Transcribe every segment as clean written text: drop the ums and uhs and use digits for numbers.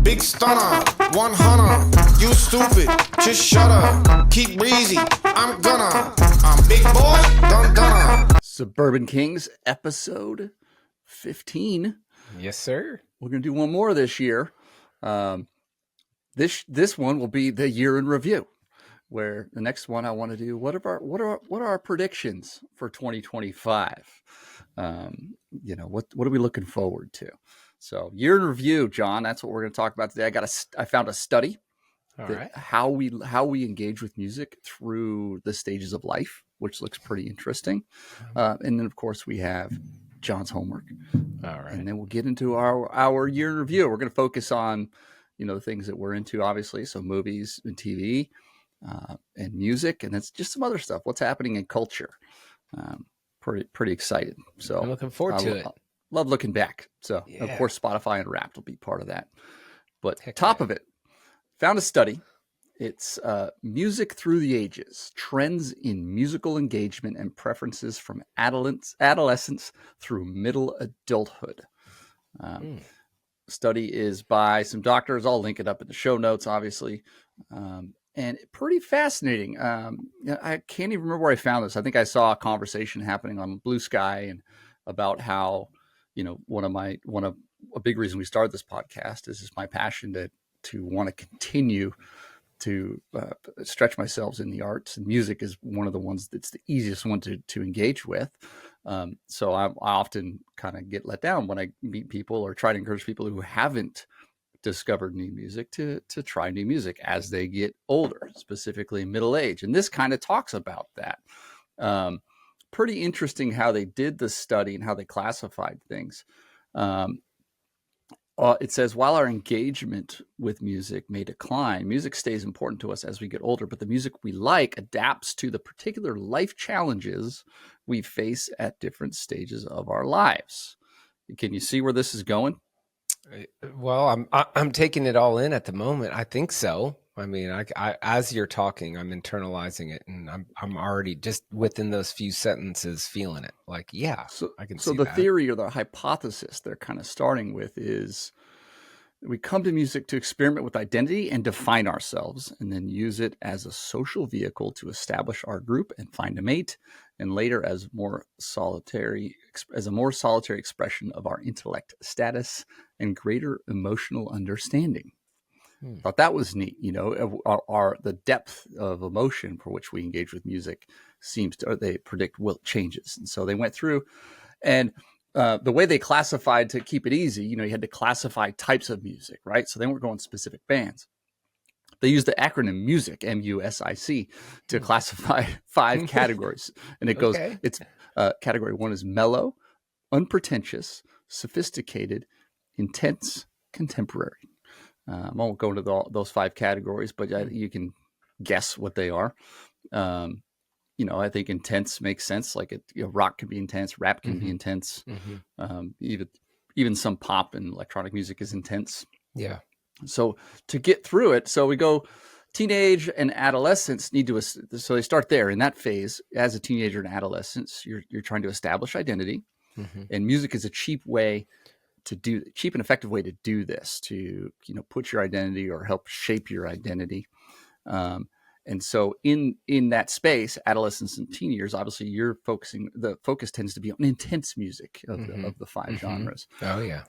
big stunner, 100. You stupid, just shut up. Keep breezy, I'm big boy, done. Suburban Kings, episode 15. Yes, sir. We're going to do one more this year. This one will be the year in review, where the next one I want to do, what are our predictions for 2025? What are we looking forward to? So year in review, John, that's what we're going to talk about today. I found a study that how we engage with music through the stages of life, which looks pretty interesting. And then of course we have John's homework. All right. And then we'll get into our year in review. We're going to focus on, the things that we're into, obviously. So movies and TV and music, and that's just some other stuff. What's happening in culture? Pretty excited. So I'm looking forward to it. Love looking back. So of course, Spotify Unwrapped will be part of that. But top of it, found a study. It's music through the ages, trends in musical engagement and preferences from adolescence through middle adulthood. Study is by some doctors. I'll link it up in the show notes, obviously. And pretty fascinating. I can't even remember where I found this. I think I saw a conversation happening on Blue Sky and about how, a big reason we started this podcast is just my passion to want to continue to stretch myself in the arts, and music is one of the ones that's the easiest one to engage with. So I often kind of get let down when I meet people or try to encourage people who haven't discovered new music to try new music as they get older, specifically middle age. And this kind of talks about that. Pretty interesting how they did the study and how they classified things. It says, while our engagement with music may decline, music stays important to us as we get older, but the music we like adapts to the particular life challenges we face at different stages of our lives. Can you see where this is going? Well, I'm taking it all in at the moment. I think so. I mean, I as you're talking, I'm internalizing it, and I'm already just within those few sentences feeling it. Like, I can see So the that. theory or the hypothesis they're kind of starting with is we come to music to experiment with identity and define ourselves, and then use it as a social vehicle to establish our group and find a mate, and later as a more solitary expression of our intellect status and greater emotional understanding. Thought that was neat. The depth of emotion for which we engage with music they predict changes. And so they went through, and the way they classified, to keep it easy, you had to classify types of music, right? So they weren't going specific bands. They used the acronym MUSIC, MUSIC, to classify 5 categories. And it goes, it's category 1 is mellow, unpretentious, sophisticated, intense, contemporary. I won't go into those 5 categories, but you can guess what they are. I think intense makes sense. Like rock can be intense, rap can be intense. Even some pop and electronic music is intense. Yeah. So to get through it, so we go teenage and adolescents so they start there in that phase. As a teenager and adolescence, you're trying to establish identity, and music is a cheap and effective way to do this, to put your identity or help shape your identity. And so in that space, adolescence and teen years, obviously the focus tends to be on intense music of the 5 genres. Oh yeah.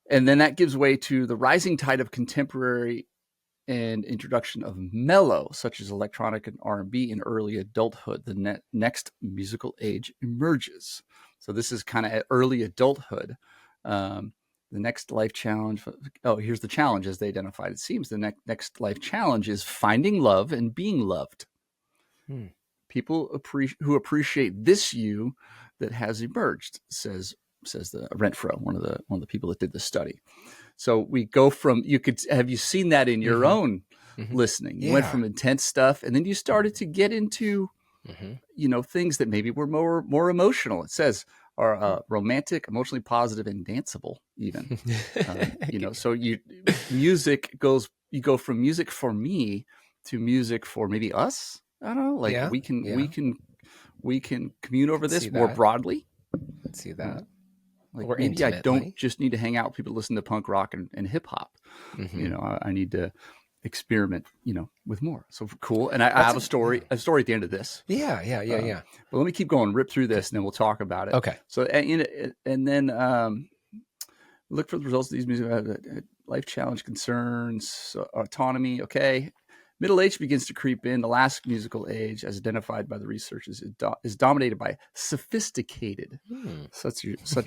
And then that gives way to the rising tide of contemporary and introduction of mellow, such as electronic and R&B in early adulthood. The next musical age emerges. So this is kind of early adulthood. The next life challenge. Here's the challenge as they identified. It seems the next life challenge is finding love and being loved. People who appreciate this you that has emerged, says the Renfro, one of the people that did the study. So we go from, have you seen that in your own listening? You went from intense stuff, and then you started to get into, things that maybe were more emotional. It says are romantic, emotionally positive, and danceable even. So you go from music for me to music for maybe us. I don't know. Like we can commune over this more broadly. See that. Like Or maybe I don't intimately. just need to hang out with people who listen to punk rock and hip hop. Mhm. You know, I need to experiment, you know, with more. So cool. And I That's have a story at the end of this. Yeah. But let me keep going, rip through this, and then we'll talk about it. Okay. So, and then look for the results of these music life challenge concerns, autonomy. Okay. Middle age begins to creep in. The last musical age, as identified by the researchers, is dominated by sophisticated, such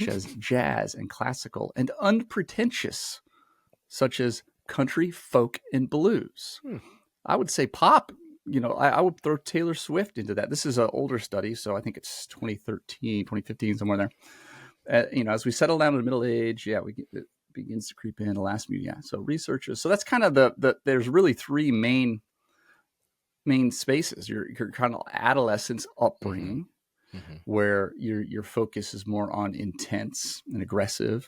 as jazz and classical, and unpretentious, such as country, folk, and blues. I would say pop. You know, I would throw Taylor Swift into that. This is an older study, so I think it's 2013, 2015, somewhere there. You know, as we settle down to the middle age, it begins to creep in. The last music, So researchers. So that's kind of there's really three main spaces. Your kind of adolescence upbringing, where your focus is more on intense and aggressive,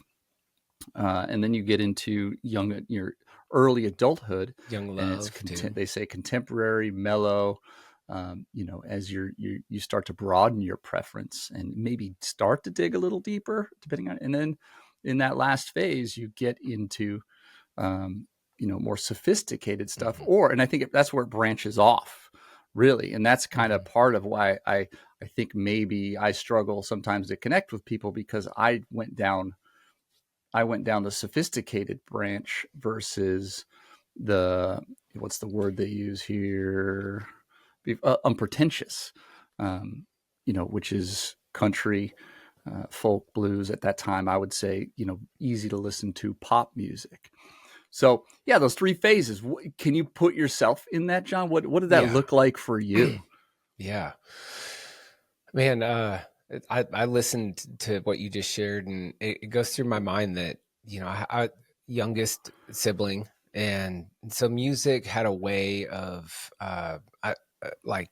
and then you get into your early adulthood, Young and love, too. they say contemporary, mellow. You know, as you start to broaden your preference and maybe start to dig a little deeper, depending on, and then in that last phase, you get into you know, more sophisticated stuff, and I think that's where it branches off, really, and that's kind of part of why I think maybe I struggle sometimes to connect with people, because I went down the sophisticated branch versus what's the word they use here? Unpretentious, you know, which is country, folk, blues. At that time, I would say, you know, easy to listen to pop music. So yeah, those three phases. Can you put yourself in that, John? What did that look like for you? Yeah, man. I listened to what you just shared, and it goes through my mind that, you know, I youngest sibling, and so music had a way of like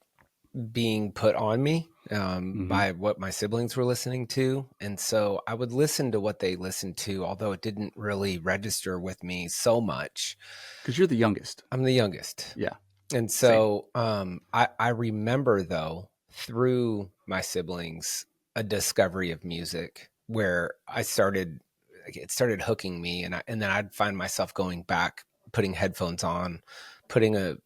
being put on me by what my siblings were listening to. And so I would listen to what they listened to, although it didn't really register with me so much. Because you're the youngest. I'm the youngest. Yeah. And so I remember, though, through my siblings, a discovery of music where it started hooking me. And then I'd find myself going back, putting headphones on, putting a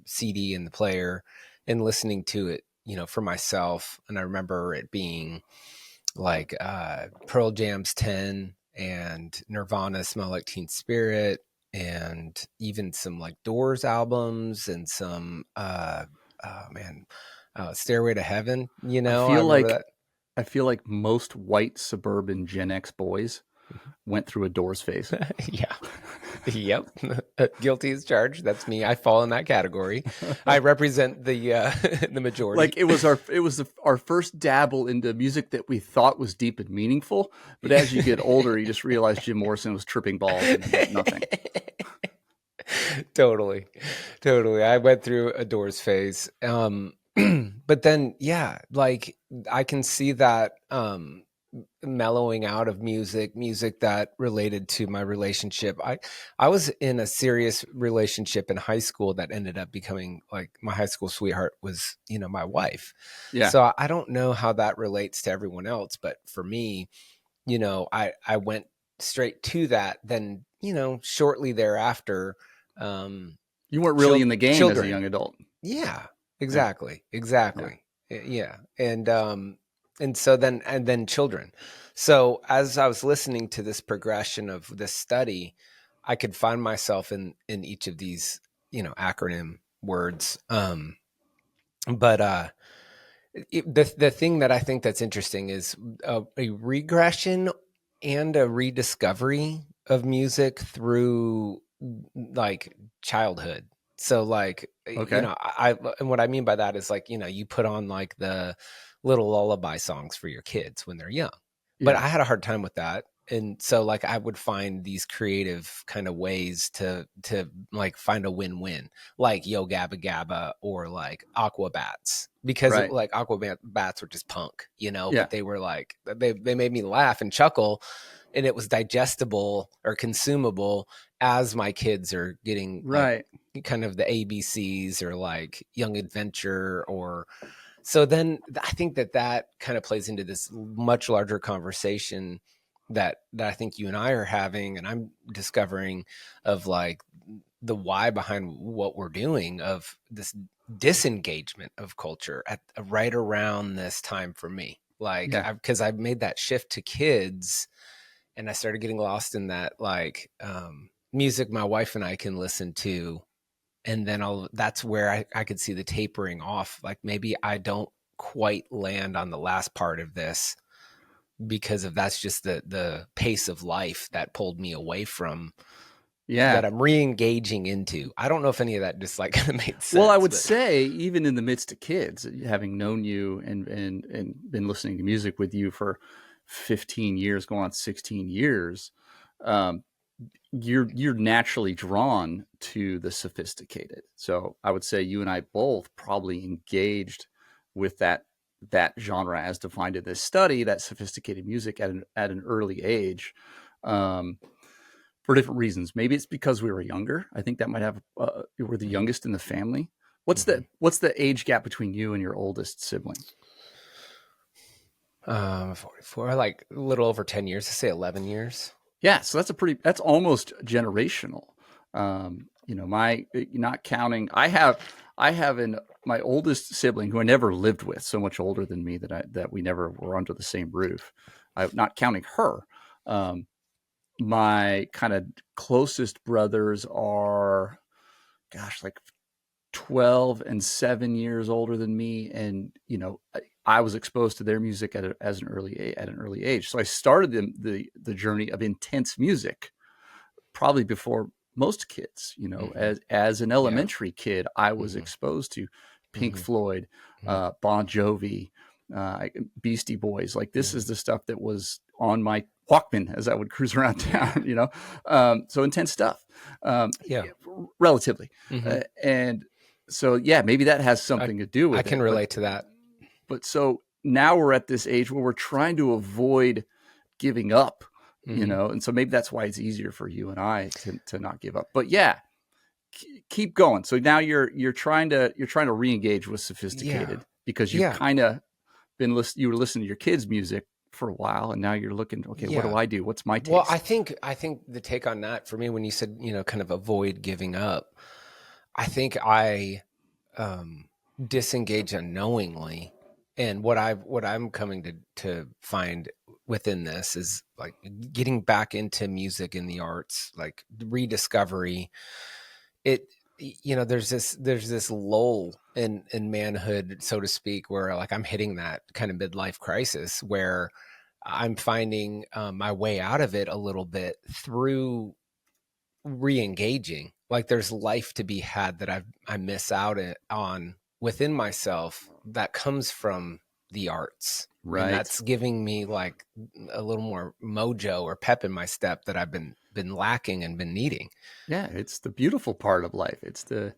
CD in the player and listening to it, you know, for myself. And I remember it being like Pearl Jam's 10 and Nirvana Smell Like Teen Spirit, and even some like Doors albums and some Stairway to Heaven, you know. I feel like most white suburban Gen X boys went through a Doors phase. Yeah. Yep. Guilty as charged. That's me. I fall in that category. I represent the majority. Like it was our first dabble into music that we thought was deep and meaningful, but as you get older, you just realize Jim Morrison was tripping balls and nothing. Totally. I went through a Doors phase. But then, yeah, like I can see that mellowing out of music that related to my relationship. I was in a serious relationship in high school that ended up becoming like my high school sweetheart was, you know, my wife. Yeah. So I don't know how that relates to everyone else, but for me, you know, I went straight to that. Then, you know, shortly thereafter, you weren't really in the game as a young adult. Yeah, exactly. Yeah. And so then children. So as I was listening to this progression of this study, I could find myself in each of these, you know, acronym words. But the thing that I think that's interesting is a regression and a rediscovery of music through like childhood. So like, Okay. you know, and what I mean by that is like, you know, you put on like the little lullaby songs for your kids when they're young, but I had a hard time with that. And so like, I would find these creative kind of ways to like find a win-win, like Yo Gabba Gabba or like Aquabats, because like Aquabats were just punk, you know, but they were like, they made me laugh and chuckle, and it was digestible or consumable as my kids are getting like, kind of the ABCs or like Young Adventure or so. Then I think that kind of plays into this much larger conversation that I think you and I are having, and I'm discovering, of like the why behind what we're doing, of this disengagement of culture at right around this time for me. Like, Yeah. because I've made that shift to kids, and I started getting lost in that, like, music my wife and I can listen to, and then that's where I could see the tapering off. Like, maybe I don't quite land on the last part of this because of that's just the pace of life that pulled me away from, Yeah. that I'm re-engaging into. I don't know if any of that just like kind of made sense. Well, I would but say even in the midst of kids, having known you and been listening to music with you for 15 years, going on 16 years, um, you're naturally drawn to the sophisticated. So I would say you and I both probably engaged with that genre as defined in this study, that sophisticated music at an early age. Um, for different reasons. Maybe it's because we were younger. I think that might have we're the youngest in the family. Mhm. What's the age gap between you and your oldest sibling? 44, like a little over 10 years. I say 11 years. Yeah, so that's almost generational. My not counting. I have my oldest sibling who I never lived with, so much older than me that we never were under the same roof. Not counting her. Um, my kind of closest brothers are, gosh, like 12 and 7 years older than me. And, I was exposed to their music at an early age. So I started the journey of intense music probably before most kids. Mhm. As an Yeah. elementary kid, I was Mhm. exposed to Pink Mhm. Floyd, Mhm. Bon Jovi, Beastie Boys. Like, this is Mhm. the stuff that was on my Walkman as I would cruise around Yeah. town. So intense stuff, Yeah. relatively, Mhm. and so yeah, maybe that has I something to do I with can it. But relate to that. so now we're at this age where we're trying to avoid giving up, Mhm. and so maybe that's why it's easier for you and I to not give up. But yeah, keep going. So now you're trying to re-engage with Yeah. sophisticated because you've Yeah. kind of you were listening to your kids' music for a while, and now you're looking, okay, what do Yeah. I do? What's my Well, I taste? think I think the take on that for me, when you said, kind of avoid giving up, I think I um disengage unknowingly. And what I'm coming to find within this is like getting back into music and the arts, like rediscovery. It there's this lull in manhood, so to speak, where like I'm hitting that kind of midlife crisis where I'm finding my way out of it a little bit through re-engaging. Like, there's life to be had that I miss out on within myself, that comes from the arts, and Right. that's giving me like a little more mojo or pep in my step that I've been lacking and been needing. Yeah, it's the beautiful part of life. It's part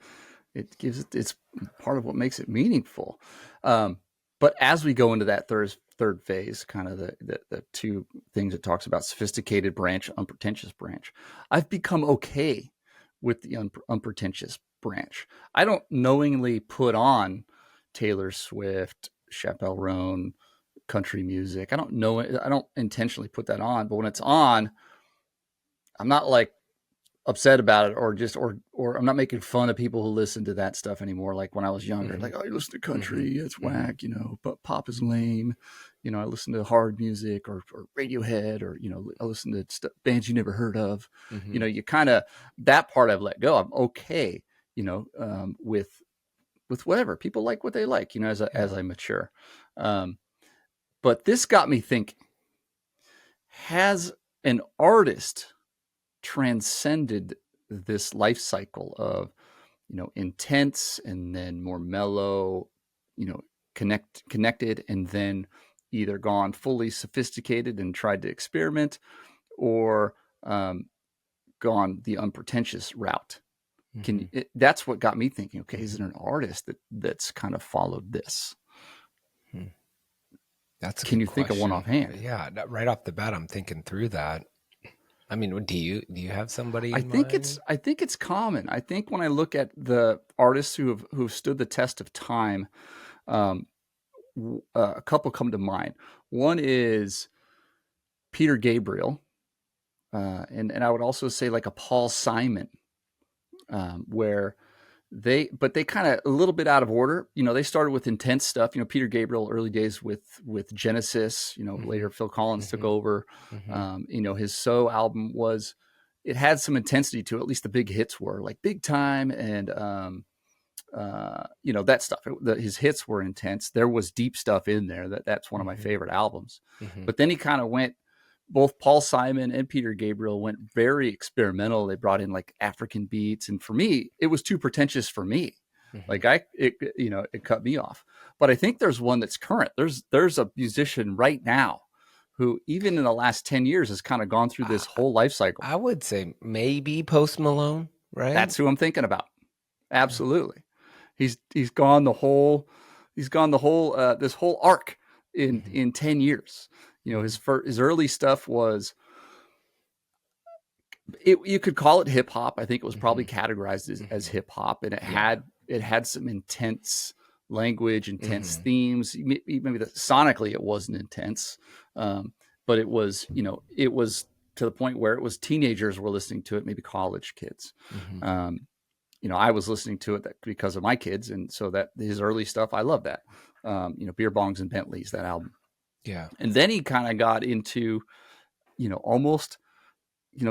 of what makes it meaningful. But as we go into that third phase, kind of the two things it talks about: sophisticated branch, unpretentious branch. I've become okay with the unpretentious branch. I don't knowingly put on Taylor Swift, Chappelle Roan, country music. I don't know it. I don't intentionally put that on, but when it's on, I'm not like upset about it, or I'm not making fun of people who listen to that stuff anymore. Like when I was younger, Mm-hmm. like, oh, you listen to Mm-hmm. country, it's Mm-hmm. whack, but pop is lame. I listen to hard music or Radiohead, or I listen to bands you never heard of. Mm-hmm. You kind of, that part I've let go. I'm okay, with whatever people like, what they like, Yeah. as I mature. Um, but this got me thinking: has an artist transcended this life cycle of intense and then more mellow, you know connected, and then either gone fully sophisticated and tried to experiment, or gone the unpretentious route? Mm-hmm. That's what got me thinking, okay, is Mm-hmm. it an artist that's kind of followed this? Hmm. That's a Can good you think of one question. offhand? Yeah, right off the bat, I'm thinking through that. I mean, do you have somebody in mind? I think it's common. I think when I look at the artists who've stood the test of time, um, a couple come to mind. One is Peter Gabriel, and I would also say like a Paul Simon, where they kind of a little bit out of order. They started with intense stuff. Peter Gabriel, early days with Genesis. Later Phil Collins took over. His So album it had some intensity to it. At least the big hits were like Big Time and that stuff. His hits were intense. There was deep stuff in there. That's one of my favorite albums. But then he kind of went. Both Paul Simon and Peter Gabriel went very experimental. They brought in like African beats, and for me, it was too pretentious for me. Like it cut me off. But I think there's one that's current. There's a musician right now who, even in the last 10 years, has kind of gone through this whole life cycle. I would say maybe Post Malone, right? That's who I'm thinking about. Absolutely. He's gone the whole this whole arc in 10 years. His early stuff was, you could call it hip hop. I think it was probably categorized as hip hop, and it had some intense language, intense themes. Maybe sonically it wasn't intense, but it was to the point where it was teenagers were listening to it, maybe college kids. I was listening to it because of my kids, and so that his early stuff, I love that. Beer Bongs and Bentleys, that album. Yeah. And then he kind of got into, almost,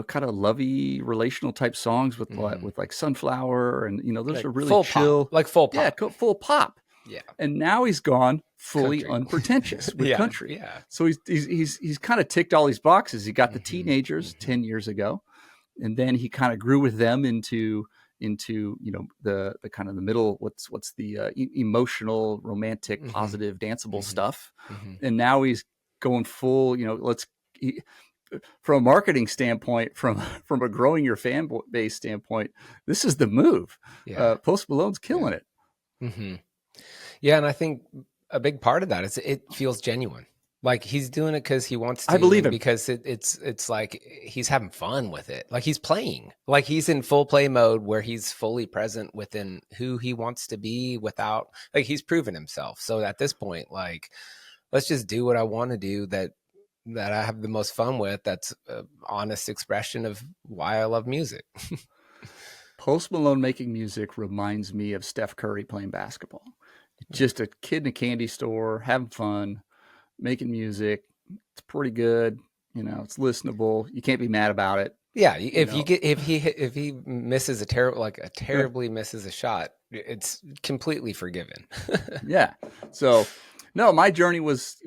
kind of lovey relational type songs with like Sunflower, and there's like a really full chill, pop. Like full pop. Yeah, full pop. Yeah. And now he's gone fully Country. unpretentious with country. Yeah. So he's kind of ticked all these boxes. He got the teenagers 10 years ago, and then he kind of grew with them into the kind of the middle, what's the emotional, romantic, positive, danceable stuff. And now he's going full, from a marketing standpoint, from a growing your fan base standpoint, this is the move. Post Malone's killing it. Yeah. And I think a big part of that is it feels genuine. Like he's doing it because he wants to. I believe him, because it's like he's having fun with it. Like he's playing. Like he's in full play mode where he's fully present within who he wants to be without. Like he's proven himself. So at this point, like let's just do what I want to do that I have the most fun with. That's an honest expression of why I love music. Post Malone making music reminds me of Steph Curry playing basketball. Just a kid in a candy store having fun. Making music, it's pretty good. It's listenable. You can't be mad about it. Yeah, if he misses terribly misses a shot, it's completely forgiven. Yeah. So, no, my journey was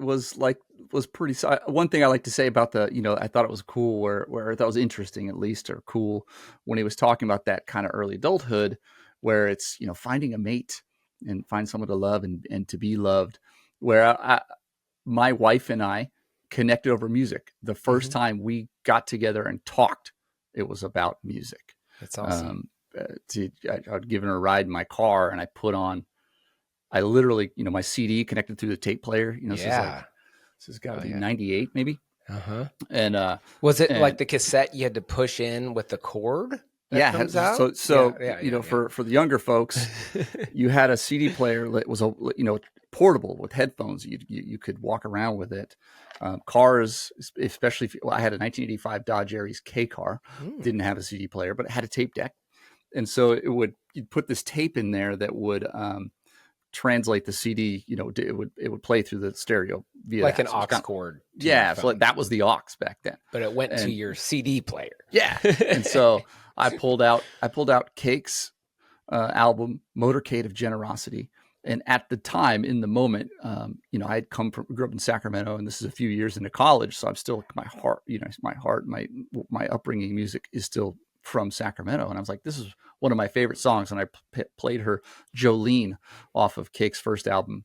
pretty. One thing I like to say about I thought it was cool, where I thought it was interesting, at least, or cool, when he was talking about that kind of early adulthood, where it's finding a mate and find someone to love and to be loved. Where my wife and I connected over music. The first time we got together and talked, it was about music. That's awesome. I'd given her a ride in my car, and I literally, my CD connected through the tape player. This has got to be 98 maybe. And was it like the cassette you had to push in with the cord? Comes out? For the younger folks, you had a CD player that was portable with headphones. You could walk around with it. Cars, especially I had a 1985 Dodge Aries K car, didn't have a CD player, but it had a tape deck, and so you'd put this tape in there that would translate the CD. It would play through the stereo via like an aux cord. Yeah, so that was the aux back then. But it went to your CD player. Yeah, and so I pulled out Cake's album Motorcade of Generosity. And at the time, in the moment, I had grew up in Sacramento, and this is a few years into college, so I'm still my upbringing music is still from Sacramento, and I was like, this is one of my favorite songs, and I played her Jolene off of Cake's first album,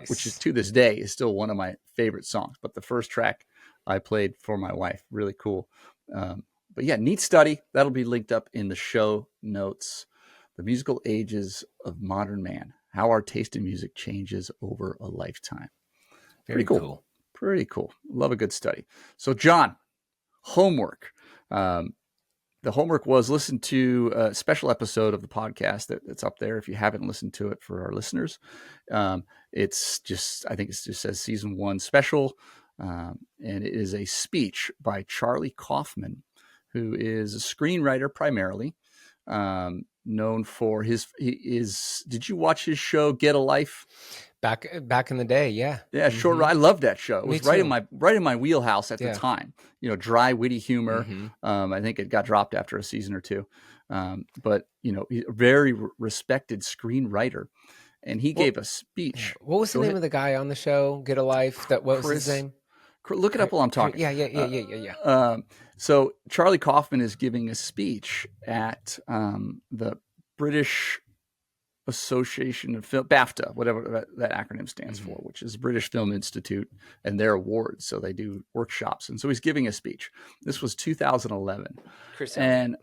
which is to this day is still one of my favorite songs. But the first track I played for my wife, really cool. But yeah, neat study that'll be linked up in the show notes. The Musical Ages of Modern Man. How our taste in music changes over a lifetime. Very cool. Pretty cool. Love a good study. So, John, homework. The homework was listen to a special episode of the podcast that's up there. If you haven't listened to it for our listeners, I think it just says season 1 special. And it is a speech by Charlie Kaufman, who is a screenwriter primarily, known for did you watch his show Get a Life? Back in the day, yeah. Yeah, sure. I loved that show. It was Me too. right in my wheelhouse at the Yeah. time. Dry, witty humor. I think it got dropped after a season or two. But he's a very respected screenwriter, and he gave a speech. What was the name of the guy on the show? Get a Life. What was his name? Look it up while I'm talking. Yeah. So Charlie Kaufman is giving a speech at the British Association of Film, BAFTA, whatever that acronym stands for, which is British Film Institute, and their awards. So they do workshops, and so he's giving a speech. This was 2011, Chris Elliott.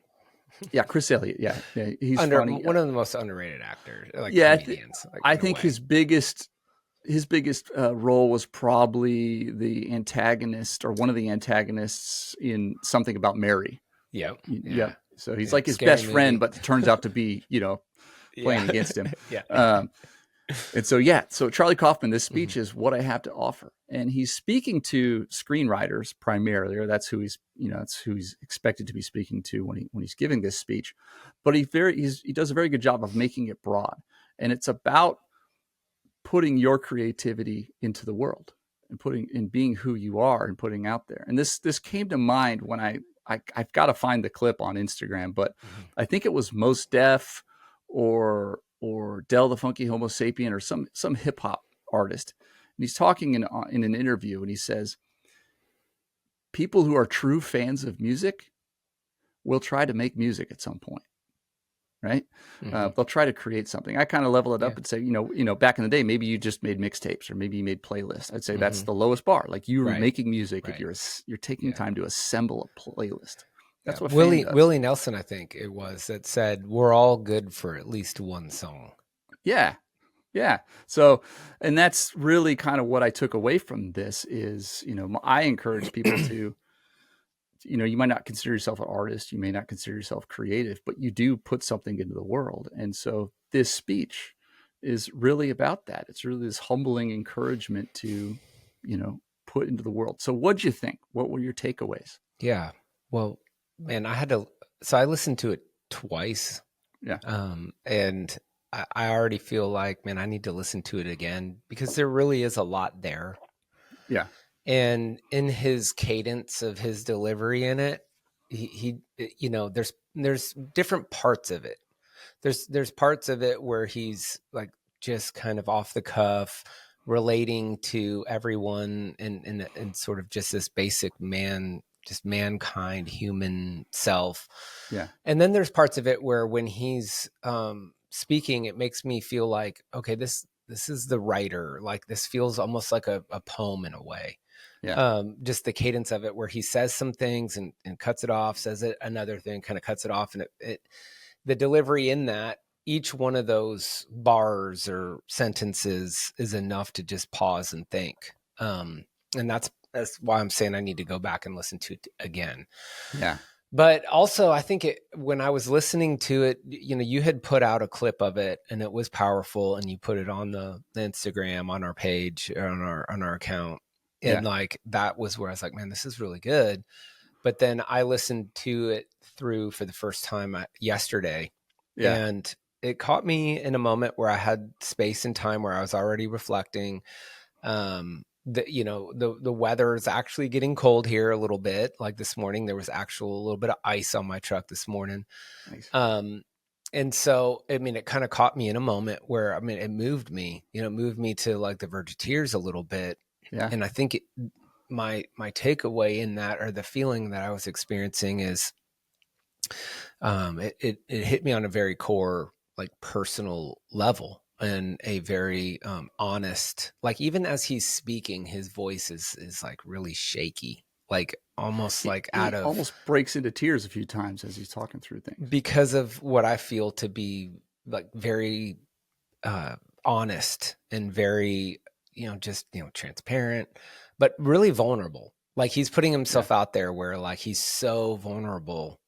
Yeah, he's funny. One of the most underrated actors, comedians. I think his biggest role was probably the antagonist or one of the antagonists in Something About Mary. Yeah. So he's like his best friend, but turns out to be, playing against him. And so Charlie Kaufman, this speech is what I have to offer. And he's speaking to screenwriters primarily, or that's who he's expected to be speaking to when he's giving this speech. But he does a very good job of making it broad. And it's about putting your creativity into the world and being who you are and putting out there. And this came to mind when I've got to find the clip on Instagram, but I think it was Mos Def or Del the Funky Homo Sapien or some hip hop artist. And he's talking in an interview, and he says, people who are true fans of music will try to make music at some point. Right. They'll try to create something. I kind of level it up and say, back in the day, maybe you just made mixtapes or maybe you made playlists. I'd say that's the lowest bar. Like you were making music if you're taking time to assemble a playlist. That's what Willie Nelson, I think it was, that said, we're all good for at least one song. Yeah. So, and that's really kind of what I took away from this is, I encourage people to, you might not consider yourself an artist, you may not consider yourself creative, but you do put something into the world. And so this speech is really about that. It's really this humbling encouragement to, put into the world. So what'd you think? What were your takeaways? Yeah. Well, man, I listened to it twice. Yeah. And I already feel like, man, I need to listen to it again because there really is a lot there. Yeah. And in his cadence of his delivery in it, he there's different parts of it. There's parts of it where he's like just kind of off the cuff, relating to everyone and sort of just this basic mankind, human self. Yeah. And then there's parts of it where when he's speaking, it makes me feel like, okay, this is the writer. Like this feels almost like a poem in a way. Yeah. Just the cadence of it where he says some things and cuts it off, says it another thing, kind of cuts it off. And the delivery in that, each one of those bars or sentences is enough to just pause and think. And that's why I'm saying I need to go back and listen to it again. Yeah. But also I think when I was listening to it, you had put out a clip of it and it was powerful and you put it on the Instagram, on our page, or on our account. And like, that was where I was like, man, this is really good. But then I listened to it through for the first time yesterday. Yeah. And it caught me in a moment where I had space and time where I was already reflecting. The weather is actually getting cold here a little bit. Like this morning, there was a little bit of ice on my truck this morning. Nice. And so, I mean, it kind of caught me in a moment where, I mean, it moved me to like the verge of tears a little bit. Yeah. And I think my takeaway in that, or the feeling that I was experiencing, is it hit me on a very core, like personal level, and a very honest, like even as he's speaking, his voice is like really shaky, like almost like almost breaks into tears a few times as he's talking through things, because of what I feel to be like very honest and very, transparent, but really vulnerable. Like he's putting himself out there where like he's so vulnerable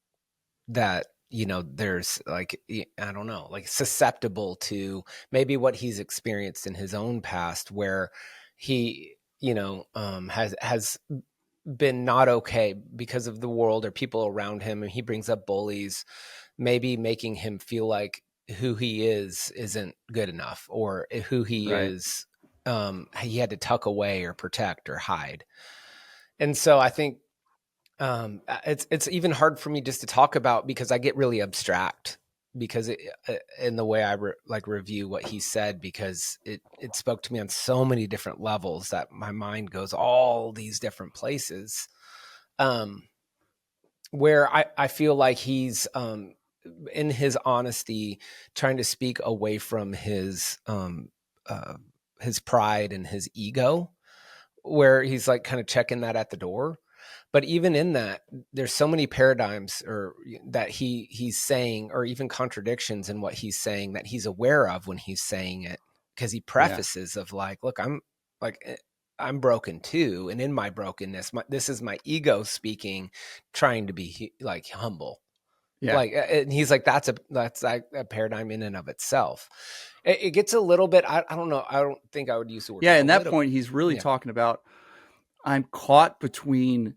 that, there's like, I don't know, like susceptible to maybe what he's experienced in his own past, where he has been not okay because of the world or people around him. And he brings up bullies, maybe making him feel like who he is isn't good enough, or who he Right. is, he had to tuck away or protect or hide. And so I think it's even hard for me just to talk about, because I get really abstract, because in the way I review what he said, because it spoke to me on so many different levels that my mind goes all these different places, where I feel like he's in his honesty trying to speak away from his pride and his ego, where he's like kind of checking that at the door. But even in that, there's so many paradigms or that he's saying, or even contradictions in what he's saying, that he's aware of when he's saying it, because he prefaces of like, look, I'm broken too, and in my brokenness, this is my ego speaking, trying to be like humble. Like, and he's like, that's like a paradigm in and of itself. It gets a little bit, I don't know, I don't think I would use the word in that point, he's really talking about, I'm caught between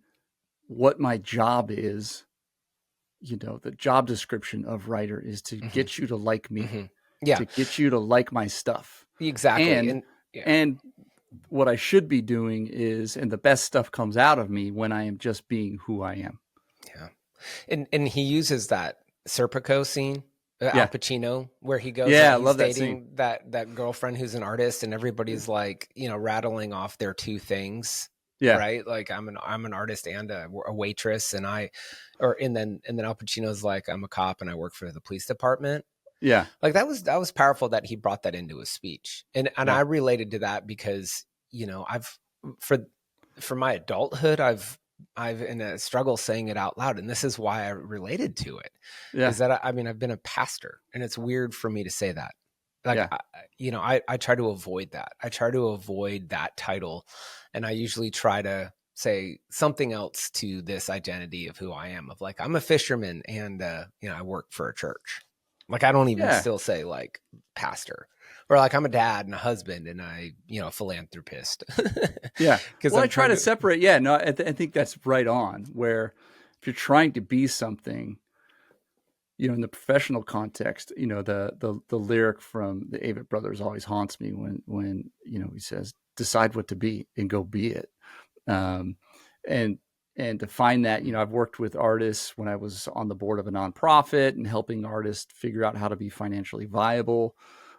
what my job is. The job description of writer is to get you to like me, to get you to like my stuff. Exactly. And what I should be doing is, and the best stuff comes out of me when I am just being who I am. Yeah. And he uses that Serpico scene, Al Pacino, where he goes, I he's love that dating scene. that girlfriend who's an artist, and everybody's like, rattling off their two things. Yeah. Right. Like, I'm an artist and a waitress, and then Al Pacino's like, I'm a cop and I work for the police department. Yeah. Like, that was powerful that he brought that into his speech. And I related to that because, I've, for my adulthood, I've in a struggle saying it out loud. And this is why I related to it. Is that, I've been a pastor, and it's weird for me to say that. Like, I try to avoid that. I try to avoid that title. And I usually try to say something else to this identity of who I am, of like, I'm a fisherman and, I work for a church. Like, I don't even still say like pastor, or like I'm a dad and a husband and I, a philanthropist. Because I try to separate. I think that's right on, where if you're trying to be something, in the professional context, the lyric from the Avett Brothers always haunts me when he says, decide what to be and go be it. And to find that, I've worked with artists when I was on the board of a nonprofit and helping artists figure out how to be financially viable.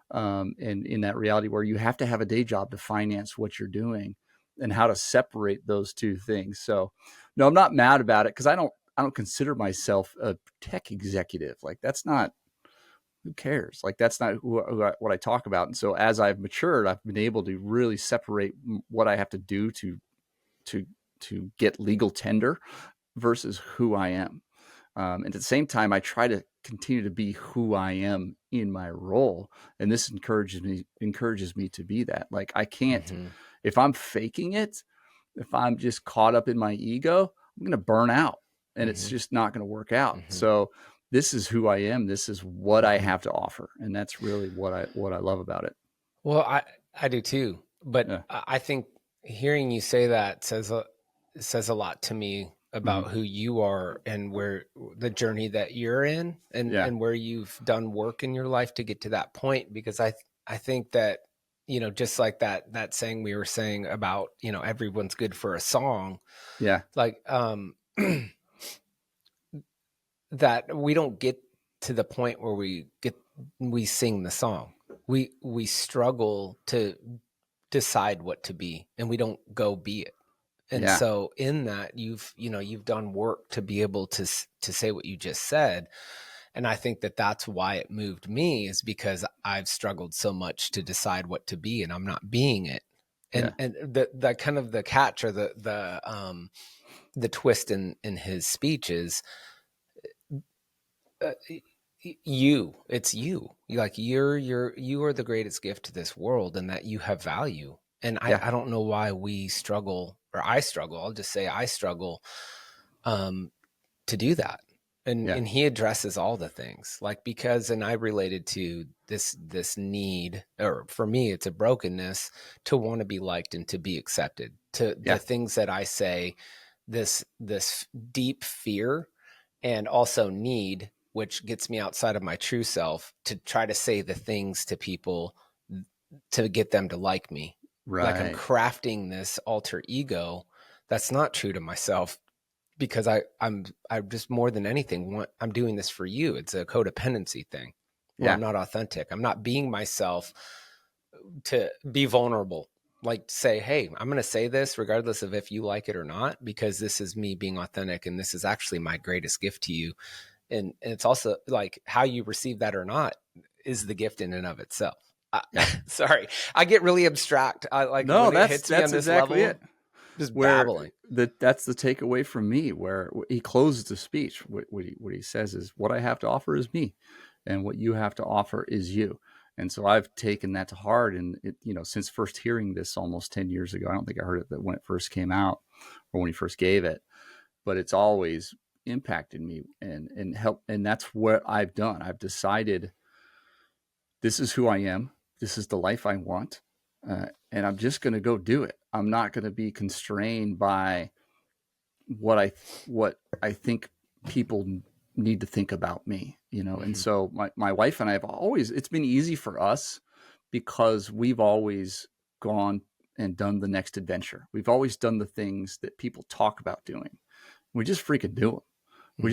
And in that reality where you have to have a day job to finance what you're doing, and how to separate those two things. So no, I'm not mad about it, because I don't consider myself a tech executive. Like, that's not, who cares? Like, that's not what I talk about. And so as I've matured, I've been able to really separate what I have to do to get legal tender versus who I am. And at the same time, I try to continue to be who I am in my role. And this encourages me to be that. Like, I can't, if I'm faking it, if I'm just caught up in my ego, I'm going to burn out, and it's just not going to work out. So this is who I am. This is what I have to offer. And that's really what I love about it. Well, I do too. But I think hearing you say that says a lot to me about who you are and where the journey that you're in, and where you've done work in your life to get to that point. Because I think that, just like that saying we were saying about, everyone's good for a song. Yeah. Like, that we don't get to the point where we sing the song. We struggle to decide what to be, and we don't go be it. And so in that, you've done work to be able to say what you just said. And I think that that's why it moved me, is because I've struggled so much to decide what to be, and I'm not being it. And the kind of the catch, or the twist in his speech is, it's you. Like, you are the greatest gift to this world, and that you have value. And I don't know why we struggle, or I struggle. I'll just say I struggle to do that. And he addresses all the things, like, because, and I related to this need, or for me, it's a brokenness to want to be liked and to be accepted, to the things that I say, this deep fear and also need, which gets me outside of my true self to try to say the things to people to get them to like me. Right. Like I'm crafting this alter ego that's not true to myself, because I'm just, more than anything, I'm doing this for you. It's a codependency thing. Where I'm not authentic. I'm not being myself to be vulnerable. Like, say, hey, I'm going to say this regardless of if you like it or not, because this is me being authentic, and this is actually my greatest gift to you. And it's also like how you receive that or not is the gift in and of itself. Sorry, I get really abstract. It hits me on this exactly level. it. Just Where babbling. That's the takeaway from me, where he closes the speech. What he says is, what I have to offer is me, and what you have to offer is you. And so I've taken that to heart. And it, since first hearing this almost 10 years ago, I don't think I heard it when it first came out or when he first gave it, but it's always impacted me and helped. And that's what I've done. I've decided this is who I am. This is the life I want. And I'm just going to go do it. I'm not going to be constrained by what I think people need to think about me, And so my wife and I it's been easy for us because we've always gone and done the next adventure. We've always done the things that people talk about doing. We just freaking do them. We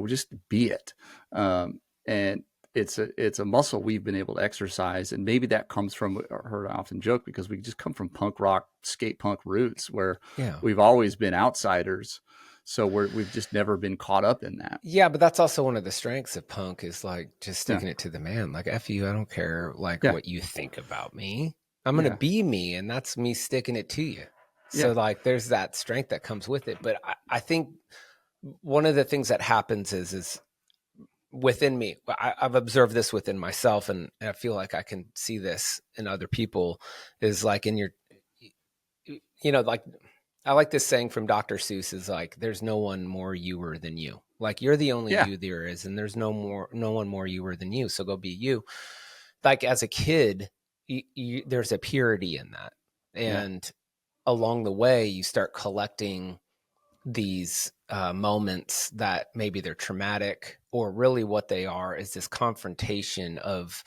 just be it. And it's a muscle we've been able to exercise. And maybe that comes from, I often joke, because we just come from punk rock, skate punk roots where we've always been outsiders. So we've just never been caught up in that. Yeah, but that's also one of the strengths of punk, is like just sticking it to the man. Like, F you, I don't care what you think about me. I'm going to be me, and that's me sticking it to you. So like there's that strength that comes with it. But I think one of the things that happens is within me, I've observed this within myself, and I feel like I can see this in other people, is like in your, like, I like this saying from Dr. Seuss, is like, there's no one more youer than you. Like, you're the only you there is, and there's no one more youer than you. So go be you. Like, as a kid, there's a purity in that. And along the way, you start collecting these moments that maybe they're traumatic, or really what they are is this confrontation of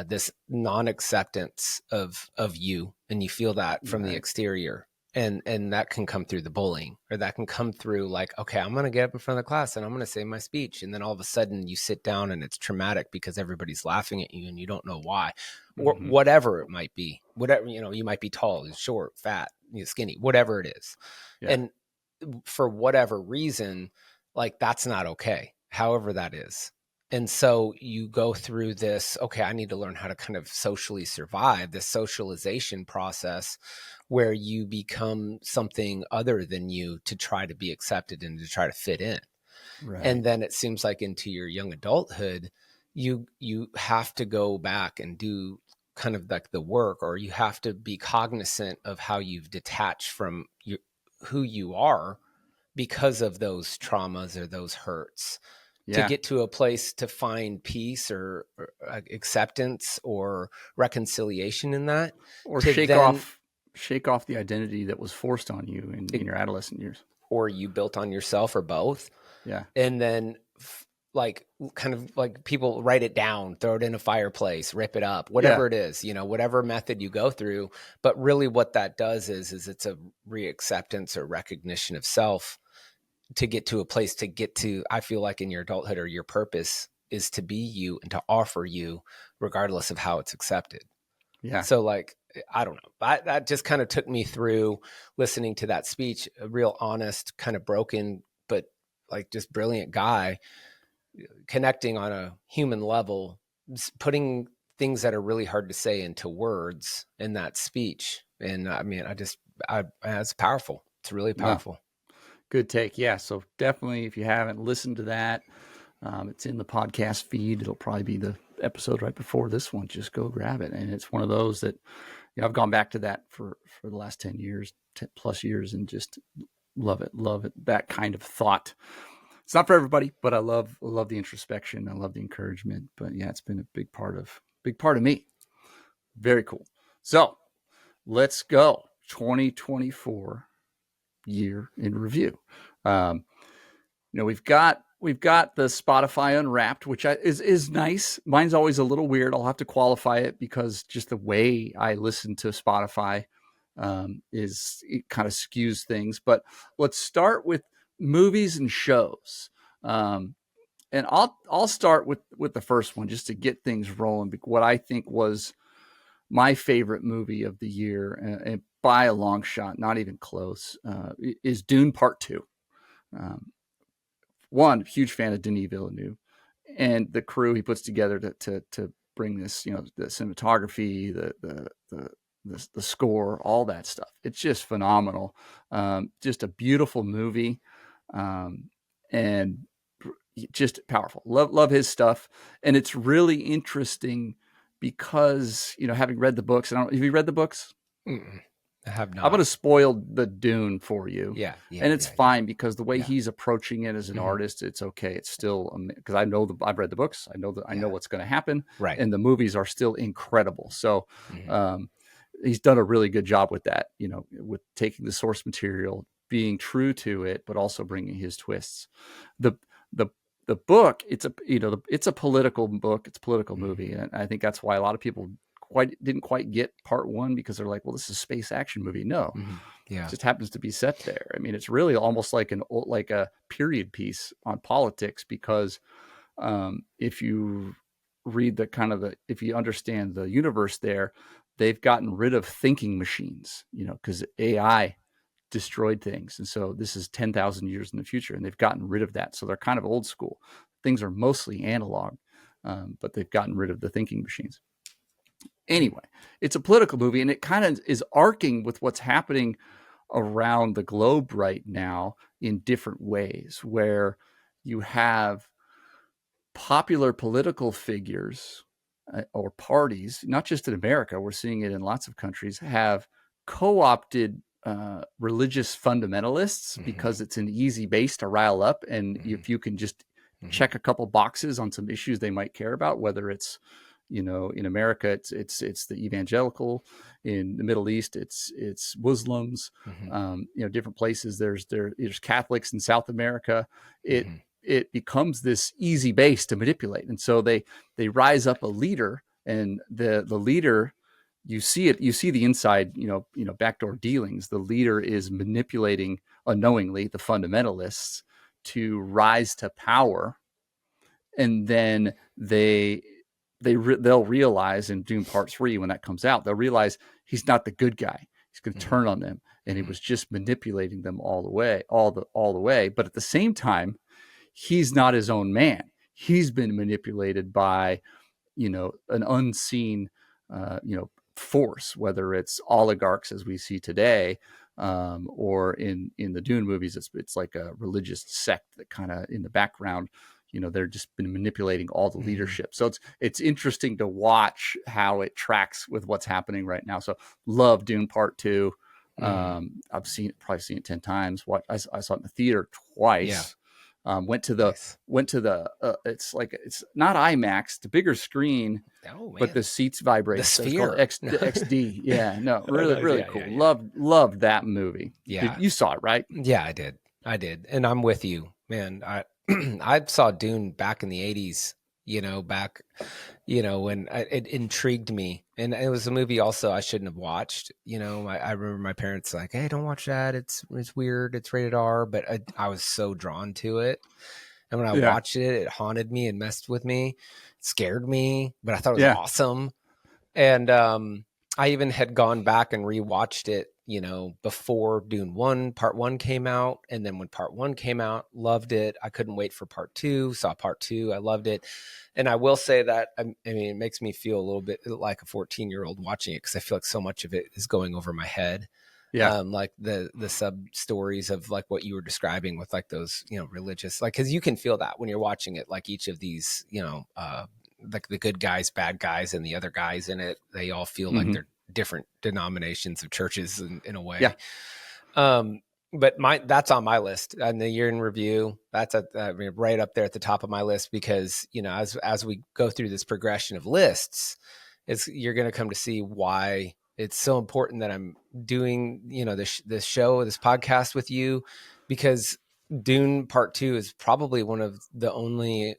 this non-acceptance of you. And you feel that from the exterior. And that can come through the bullying, or that can come through like, okay, I'm going to get up in front of the class and I'm going to say my speech. And then all of a sudden you sit down and it's traumatic because everybody's laughing at you and you don't know why, or whatever it might be. Whatever, you might be tall, short, fat, skinny, whatever it is. Yeah. And for whatever reason, like, that's not okay, however that is. And so you go through this, okay, I need to learn how to kind of socially survive, this socialization process where you become something other than you to try to be accepted and to try to fit in. Right. And then it seems like into your young adulthood, you have to go back and do kind of like the work, or you have to be cognizant of how you've detached from who you are because of those traumas or those hurts. To get to a place to find peace or acceptance or reconciliation in that, or shake off the identity that was forced on you in your adolescent years, or you built on yourself, or both. Yeah. And then like, kind of like, people write it down, throw it in a fireplace, rip it up, whatever it is, whatever method you go through. But really what that does is it's a reacceptance or recognition of self, to get to a place I feel like in your adulthood, or your purpose is to be you and to offer you regardless of how it's accepted. Yeah. So like, I don't know, that just kind of took me through listening to that speech, a real honest, kind of broken, but like just brilliant guy, connecting on a human level, putting things that are really hard to say into words in that speech. And I mean, it's powerful. It's really powerful. Yeah. Good take. Yeah. So definitely, if you haven't listened to that, it's in the podcast feed. It'll probably be the episode right before this one. Just go grab it. And it's one of those that, I've gone back to that for the last 10 years, 10 plus years, and just love it. Love it. That kind of thought. It's not for everybody, but I love the introspection. I love the encouragement. But yeah, it's been a big part of me. Very cool. So let's go 2024 year in review. We've got the Spotify Unwrapped, which is nice. Mine's always a little weird. I'll have to qualify it because just the way I listen to Spotify it kind of skews things. But let's start with movies and shows. And I'll start with the first one just to get things rolling. What I think was my favorite movie of the year, and by a long shot, not even close, is Dune Part 2. One, huge fan of Denis Villeneuve and the crew he puts together to bring this, the cinematography, the score, all that stuff. It's just phenomenal. Just a beautiful movie, and just powerful. Love his stuff. And it's really interesting because, having read the books, have you read the books? Mm-mm. I have not. I'm going to spoil the Dune for you. Yeah. And it's fine because the way he's approaching it as an artist, it's okay. It's still, because I've read the books. I know what's going to happen. Right. And the movies are still incredible. So, he's done a really good job with that, with taking the source material, being true to it, but also bringing his twists. The book, it's a political book. It's a political movie. And I think that's why a lot of people didn't quite get part one, because they're like, well, this is a space action movie. No, it just happens to be set there. I mean, it's really almost like a period piece on politics, because if you read if you understand the universe there, they've gotten rid of thinking machines, because AI destroyed things. And so this is 10,000 years in the future, and they've gotten rid of that. So they're kind of old school. Things are mostly analog, but they've gotten rid of the thinking machines. Anyway, it's a political movie, and it kind of is arcing with what's happening around the globe right now in different ways, where you have popular political figures or parties, not just in America, we're seeing it in lots of countries, have co-opted religious fundamentalists because it's an easy base to rile up. And if you can just check a couple boxes on some issues they might care about, whether it's, in America, it's the evangelical, in the Middle East, it's Muslims, different places. There's Catholics in South America. It becomes this easy base to manipulate. And so they rise up a leader, and the leader, you see the inside, backdoor dealings. The leader is manipulating unknowingly the fundamentalists to rise to power. And then they'll realize in Dune Part 3, when that comes out, they'll realize he's not the good guy. He's going to turn on them, and he was just manipulating them all the way. But at the same time, he's not his own man. He's been manipulated by, an unseen, force, whether it's oligarchs as we see today, or in the Dune movies, it's like a religious sect that kind of in the background. They're just been manipulating all the leadership. So it's interesting to watch how it tracks with what's happening right now. So love Dune Part 2. I've probably seen it 10 times. I saw it in the theater twice. Went to the it's not IMAX, the bigger screen, but the seats vibrate. The Sphere. It's called XD. Yeah, no, really cool. Yeah. Loved that movie. Yeah, you saw it, right? Yeah, I did, and I'm with you, man. I saw Dune back in the 80s, when it intrigued me. And it was a movie also I shouldn't have watched. I remember my parents like, hey, don't watch that. It's weird. It's rated R. But I was so drawn to it. And when I watched it, it haunted me and messed with me. It scared me, but I thought it was awesome. And I even had gone back and rewatched it, before Dune Part 1 came out. And then when Part 1 came out, loved it. I couldn't wait for Part 2, saw Part 2. I loved it. And I will say that, it makes me feel a little bit like a 14-year-old watching it, because I feel like so much of it is going over my head. Yeah. Like the sub stories of like what you were describing with like those, religious, like, cause you can feel that when you're watching it, like each of these, like the good guys, bad guys, and the other guys in it, they all feel like they're different denominations of churches in a way. Yeah. but that's on my list. And the year in review, that's right up there at the top of my list, because, as we go through this progression of lists, you're going to come to see why it's so important that I'm doing, this show, this podcast with you, because Dune Part 2 is probably one of the only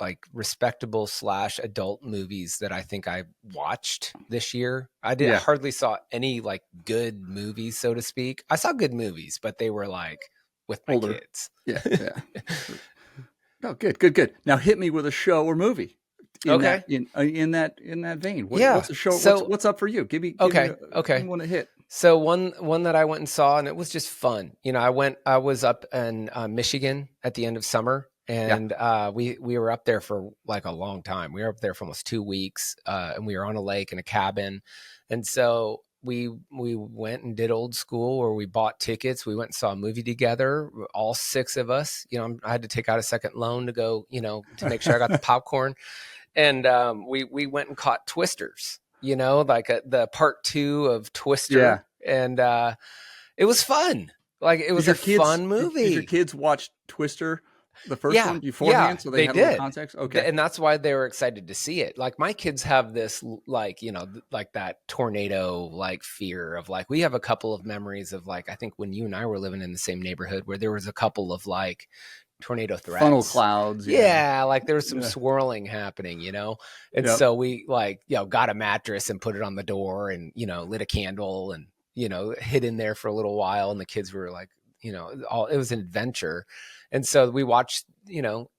like respectable / adult movies that I think I watched this year. I hardly saw any like good movies, so to speak. I saw good movies, but they were like with my Older kids. Yeah. No, good. Now hit me with a show or movie. In that vein. What's a show? So, what's up for you? Give me okay. one to hit. So one that I went and saw, and it was just fun. I was up in Michigan at the end of summer, and we were up there for like a long time. We were up there for almost 2 weeks, and we were on a lake in a cabin. And so we went and did old school, where we bought tickets. We went and saw a movie together, all 6 of us. I had to take out a second loan to go, to make sure I got the popcorn. And we went and caught Twisters, like the part 2 of Twister. Yeah. And it was fun. Like, it was a fun movie. Did your kids watch Twister, the first one, beforehand? So they had a little context? Okay. And that's why they were excited to see it. Like, my kids have this, like, like that tornado, like, fear of, like, we have a couple of memories of, like, I think when you and I were living in the same neighborhood, where there was a couple of, like, tornado threats, funnel clouds, like there was some swirling happening, and so we got a mattress and put it on the door, and lit a candle, and hid in there for a little while, and the kids were like, it was an adventure. And so we watched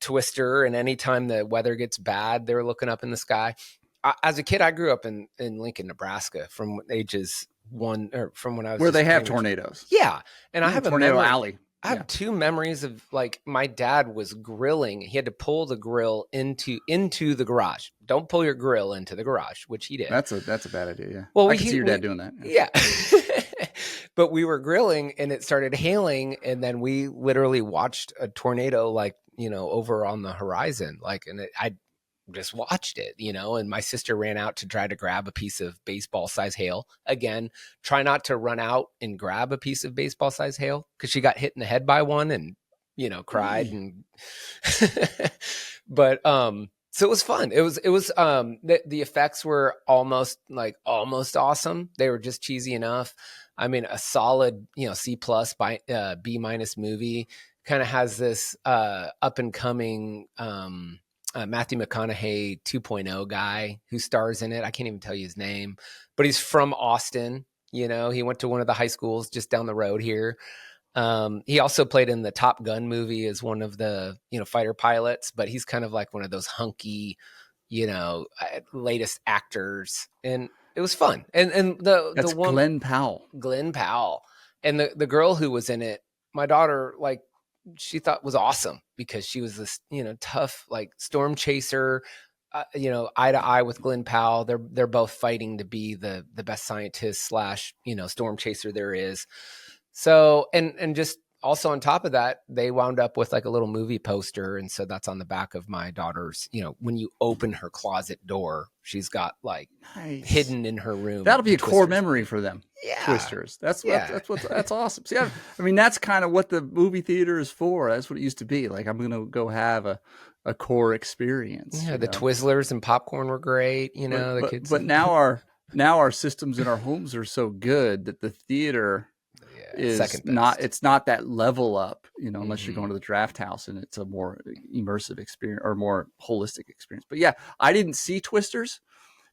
Twister, and anytime the weather gets bad, they're looking up in the sky. As a kid, I grew up in Lincoln, Nebraska, from ages 1, or from when I was where they have tornadoes. And I have a tornado alley. I have 2 memories of, like, my dad was grilling. He had to pull the grill into the garage. Don't pull your grill into the garage, which he did. That's a bad idea. Yeah. Well, I can see your dad doing that. Yeah. But we were grilling, and it started hailing, and then we literally watched a tornado, like, over on the horizon, like, and I just watched it, and my sister ran out to try to grab a piece of baseball size hail. Again, try not to run out and grab a piece of baseball size hail, because she got hit in the head by one and, cried. And but, so it was fun. It was the effects were almost awesome. They were just cheesy enough. I mean, a solid, C+ by B- movie. Kind of has this up and coming, Matthew McConaughey 2.0 guy who stars in it. I can't even tell you his name, but he's from Austin. He went to one of the high schools just down the road here. He also played in the Top Gun movie as one of the, fighter pilots, but he's kind of like one of those hunky, latest actors. And it was fun. And that's the one, Glenn Powell. And the girl who was in it, my daughter, like, she thought was awesome, because she was this, tough, like, storm chaser, eye to eye with Glenn Powell. They're both fighting to be the best scientist / storm chaser there is. So, and just also on top of that, they wound up with like a little movie poster. And so that's on the back of my daughter's, when you open her closet door, she's got like hidden in her room. That'll be a core memory for them. Yeah. Twisters. That's awesome. See, I mean, that's kind of what the movie theater is for. That's what it used to be. Like, I'm going to go have a core experience. Yeah. The Twizzlers and popcorn were great. The kids. But now our systems in our homes are so good that the theater is it's not that level up, unless you're going to the draft house and it's a more immersive experience or more holistic experience. But yeah, I didn't see Twisters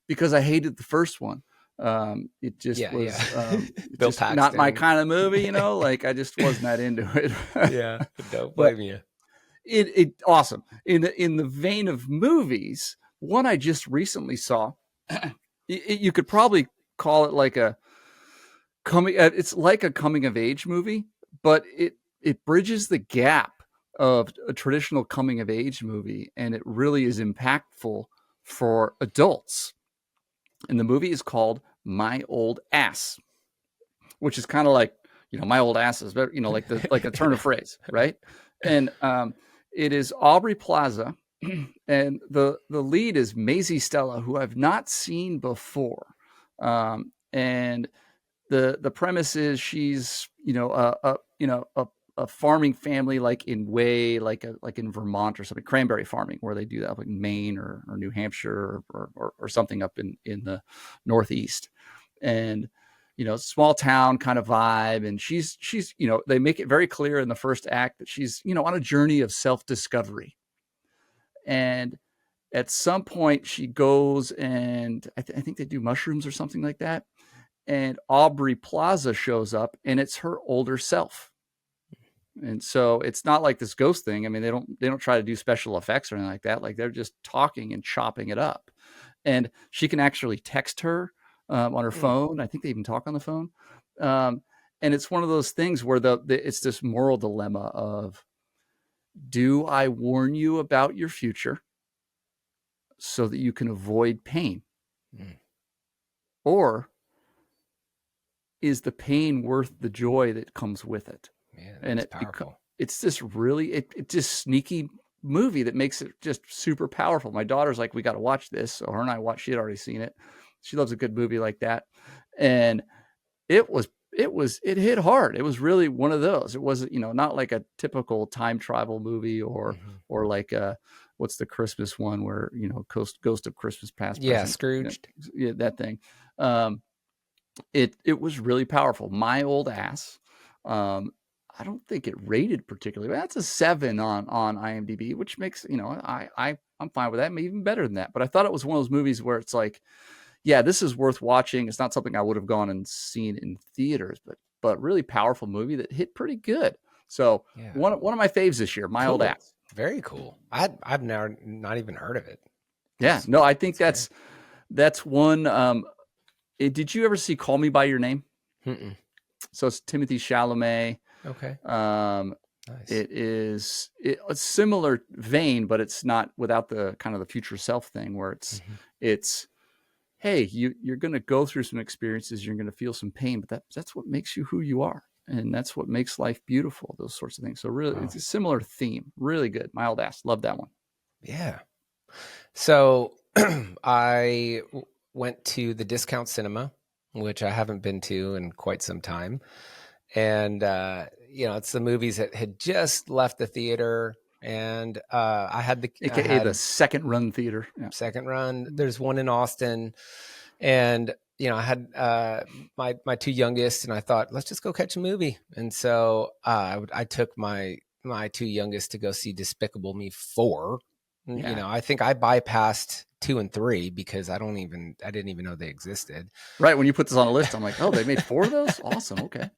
because I hated the first one. It just was Bill just not my kind of movie, like I just wasn't that into it. Yeah, don't blame you. It awesome. In the vein of movies, one I just recently saw, you could probably call it like it's like a coming of age movie, but it bridges the gap of a traditional coming of age movie, and it really is impactful for adults. And the movie is called My Old Ass, which is kind of like, my old ass is better, like a turn of phrase, right? And it is Aubrey Plaza, and the lead is Maisie Stella, who I've not seen before. And the premise is she's, a farming family, like in like in Vermont or something, cranberry farming, where they do that, like Maine or New Hampshire or something up in the Northeast. And, small town kind of vibe. And she's, they make it very clear in the first act that she's, on a journey of self-discovery. And at some point she goes and I think they do mushrooms or something like that. And Aubrey Plaza shows up, and it's her older self. And so it's not like this ghost thing. I mean, they don't try to do special effects or anything like that. Like, they're just talking and chopping it up. And she can actually text her on her phone. I think they even talk on the phone. And it's one of those things where it's this moral dilemma of, do I warn you about your future so that you can avoid pain? Or is the pain worth the joy that comes with it? Man, And powerful. it's this really, it's just sneaky movie that makes it just super powerful. My daughter's like, we got to watch this. So her and I watched, she had already seen it. She loves a good movie like that. And it hit hard. It was really one of those. It wasn't, not like a typical time travel movie or like what's the Christmas one where, Ghost of Christmas Past. Yeah. Present, Scrooged. Yeah, that thing. It was really powerful. My Old Ass. I don't think it rated particularly, but that's a 7 on IMDb, which makes, I'm fine with that. Maybe even better than that. But I thought it was one of those movies where it's like, yeah, this is worth watching. It's not something I would have gone and seen in theaters, but really powerful movie that hit pretty good. So one of my faves this year, My Old Ass. Very cool. I've never not even heard of it. Yeah, no, I think that's one. Did you ever see Call Me by Your Name? Mm-mm. So it's Timothy Chalamet. Okay. Nice. It is a similar vein, but it's not without the kind of the future self thing where it's, hey, you're going to go through some experiences, you're going to feel some pain, but that's what makes you who you are. And that's what makes life beautiful, those sorts of things. So really, It's a similar theme. Really good. My Old Ass. Love that one. Yeah. So I went to the Discount Cinema, which I haven't been to in quite some time. And, it's the movies that had just left the theater. And I had the second run theater. Yeah. Second run. There's one in Austin. And, I had my two youngest, and I thought, let's just go catch a movie. And so I took my two youngest to go see Despicable Me 4. Yeah. I think I bypassed 2 and 3 because I didn't even know they existed. Right. When you put this on a list, I'm like, oh, they made 4 of those? Awesome. Okay.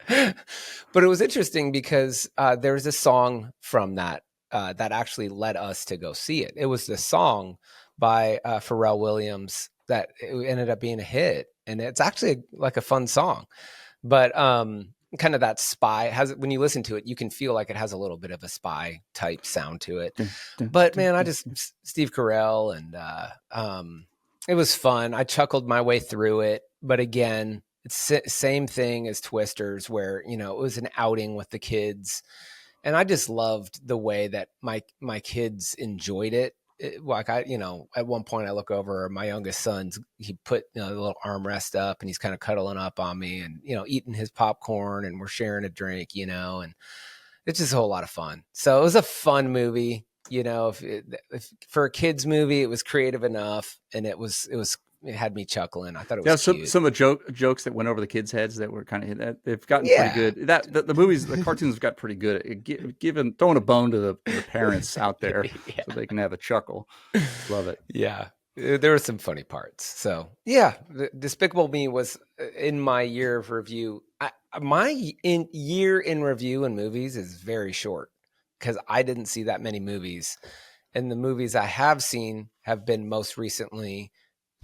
But it was interesting because there's a song from that that actually led us to go see it. It was the song by Pharrell Williams that it ended up being a hit. And it's actually like a fun song. But kind of that spy when you listen to it, you can feel like it has a little bit of a spy type sound to it. But man, Steve Carell, and it was fun. I chuckled my way through it. But again, it's same thing as Twisters, where, it was an outing with the kids. And I just loved the way that my kids enjoyed it. Like at one point I look over, my youngest son's, he put the little armrest up and he's kind of cuddling up on me and, eating his popcorn, and we're sharing a drink, and it's just a whole lot of fun. So it was a fun movie, if for a kid's movie, it was creative enough, and it had me chuckling. I thought it was cute. Some of jokes that went over the kids' heads that were kind of, they've gotten pretty good. The movies, the cartoons have got pretty good at throwing a bone to the parents out there so they can have a chuckle. Love it. Yeah. There were some funny parts. So yeah, Despicable Me was in my year of review. My year in review in movies is very short because I didn't see that many movies. And the movies I have seen have been most recently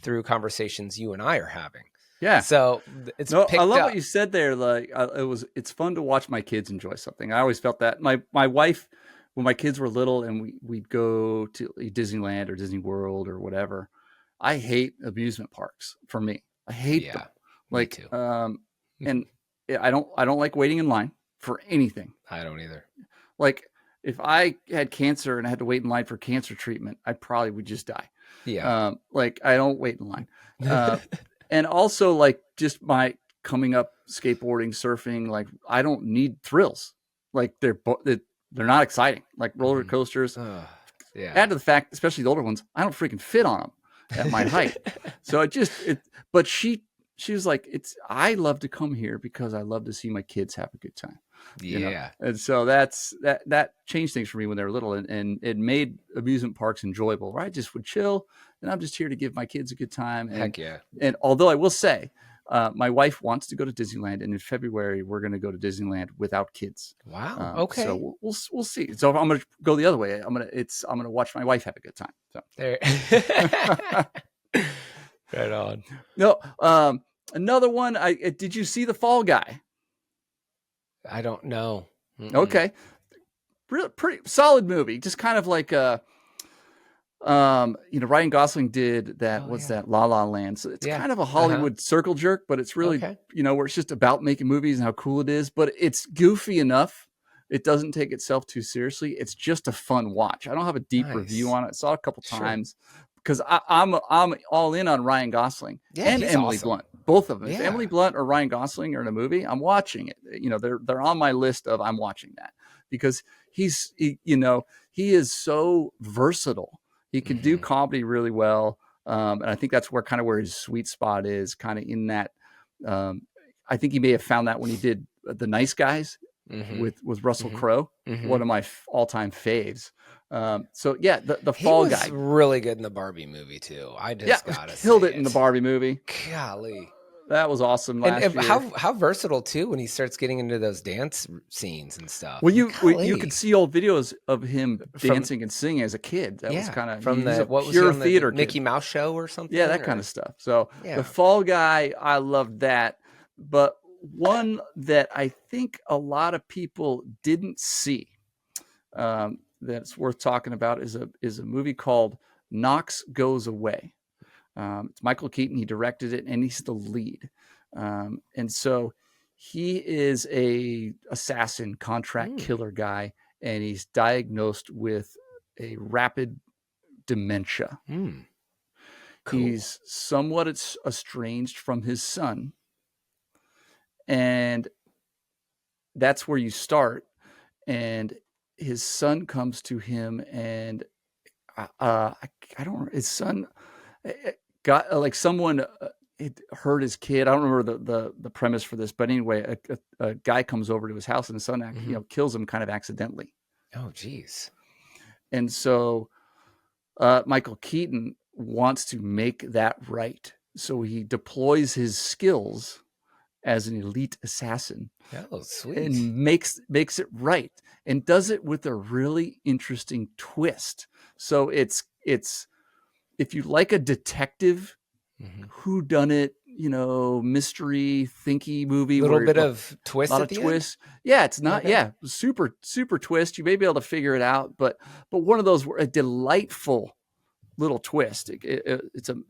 through conversations you and I are having. Yeah. So it's I love what you said there. Like it's fun to watch my kids enjoy something. I always felt that my wife, when my kids were little and we'd go to Disneyland or Disney World or whatever, I hate amusement parks. For me, I hate them. Like, me too. And I don't like waiting in line for anything. I don't either. Like, if I had cancer and I had to wait in line for cancer treatment, I probably would just die. Yeah. Like, I don't wait in line. And also, like, just my coming up, skateboarding, surfing. Like I don't need thrills. Like they're not exciting. Like roller coasters. Yeah. Add to the fact, especially the older ones, I don't freaking fit on them at my height. So but she was like, I love to come here because I love to see my kids have a good time. Yeah. You know? And so that changed things for me when they were little, and it made amusement parks enjoyable, where I just would chill and I'm just here to give my kids a good time. And, Heck yeah. And although I will say, my wife wants to go to Disneyland, and in February we're going to go to Disneyland without kids. Wow. Okay. So we'll see. So I'm going to go the other way. I'm going to watch my wife have a good time. So There. Right on. no, another one. Did you see The Fall Guy? I don't know. Okay, pretty solid movie. Just kind of like Ryan Gosling did that. That La La Land? So it's kind of a Hollywood circle jerk, but it's really where it's just about making movies and how cool it is. But it's goofy enough. It doesn't take itself too seriously. It's just a fun watch. I don't have a deep review on it. I saw it a couple times because I'm all in on Ryan Gosling and Emily Blunt. Both of them. If Emily Blunt or Ryan Gosling are in a movie, I'm watching it. They're on my list of I'm watching that because he is so versatile. He can do comedy really well. And I think that's where his sweet spot is, kind of in that. I think he may have found that when he did The Nice Guys with Russell Crowe, one of my all-time faves. The Fall Guy. He was really good in the Barbie movie too. I just gotta killed it in the Barbie movie. Golly. That was awesome last year. How versatile too when he starts getting into those dance scenes and stuff. Well, you could see old videos of him dancing and singing as a kid. That was kind of from the pure theater Mickey Mouse show or something. Yeah, that kind of stuff. So The Fall Guy, I loved that. But one that I think a lot of people didn't see, that's worth talking about is a movie called Knox Goes Away. It's Michael Keaton. He directed it, and he's the lead. And so he is a assassin, contract killer guy, and he's diagnosed with a rapid dementia. Cool. He's somewhat estranged from his son, and that's where you start. And his son comes to him, and I don't. His son got like someone hurt his kid. I don't remember the premise for this, but anyway, a guy comes over to his house, and his son kills him kind of accidentally. Oh, geez. And so Michael Keaton wants to make that right, so he deploys his skills as an elite assassin. Oh, sweet. And makes it right, and does it with a really interesting twist. So it's if you like a detective whodunit, mystery thinky movie, a little bit of twist, a lot of twists. Yeah, it's not. Okay. Yeah, super twist. You may be able to figure it out, but one of those a delightful little twist.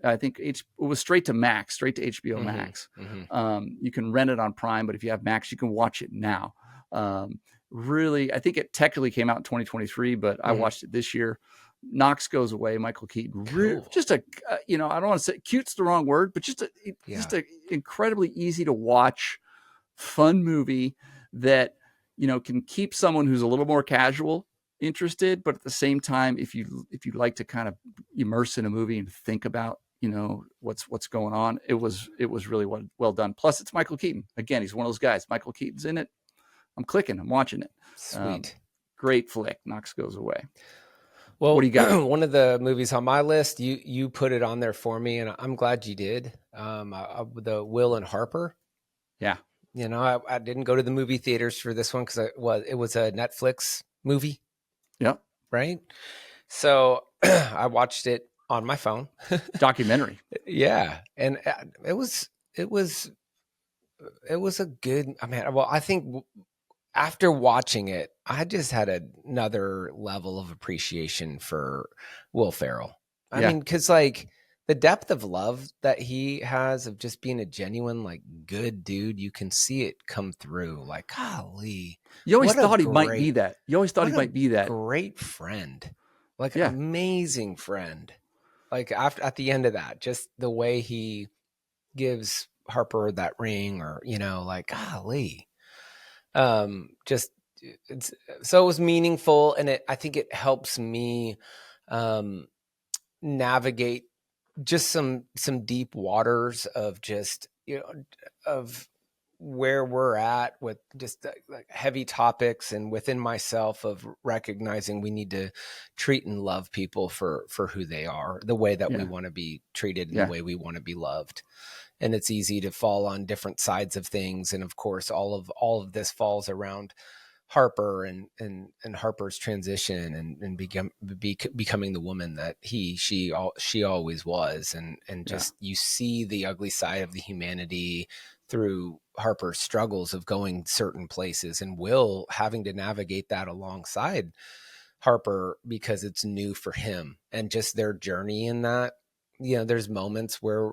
I think it was straight to HBO Max. You can rent it on Prime, but if you have Max, you can watch it now. Really, I think it technically came out in 2023, but I watched it this year. Knox Goes Away, Michael Keaton. Cool. Just I don't want to say cute's the wrong word, but just a incredibly easy to watch, fun movie that can keep someone who's a little more casual interested, but at the same time, if you like to kind of immerse in a movie and think about what's going on, it was really well done. Plus, it's Michael Keaton. Again, he's one of those guys. Michael Keaton's in it. I'm clicking. I'm watching it. Sweet, great flick. Knox Goes Away. Well, what do you got? One of the movies on my list, you put it on there for me, and I'm glad you did. The Will and Harper. Yeah. I didn't go to the movie theaters for this one because it was a Netflix movie. Yep. Right. So I watched it on my phone. Documentary. Yeah, and it was a good. I think after watching it, I just had another level of appreciation for Will Ferrell. I mean, because the depth of love that he has of just being a genuine, good dude, you can see it come through. Golly. You always thought he might be that. You always thought he might be that. Great friend. An amazing friend. At the end of that, just the way he gives Harper that ring, or, like, golly. Just so it was meaningful, and I think it helps me navigate just some deep waters of just, of where we're at with just like heavy topics, and within myself of recognizing we need to treat and love people for who they are, the way that we want to be treated, and the way we want to be loved. And it's easy to fall on different sides of things. And of course, all of this falls around Harper and Harper's transition, and becoming the woman that she always was. And just, you see the ugly side of the humanity through Harper's struggles of going certain places, and Will having to navigate that alongside Harper because it's new for him, and just their journey in that. There's moments where,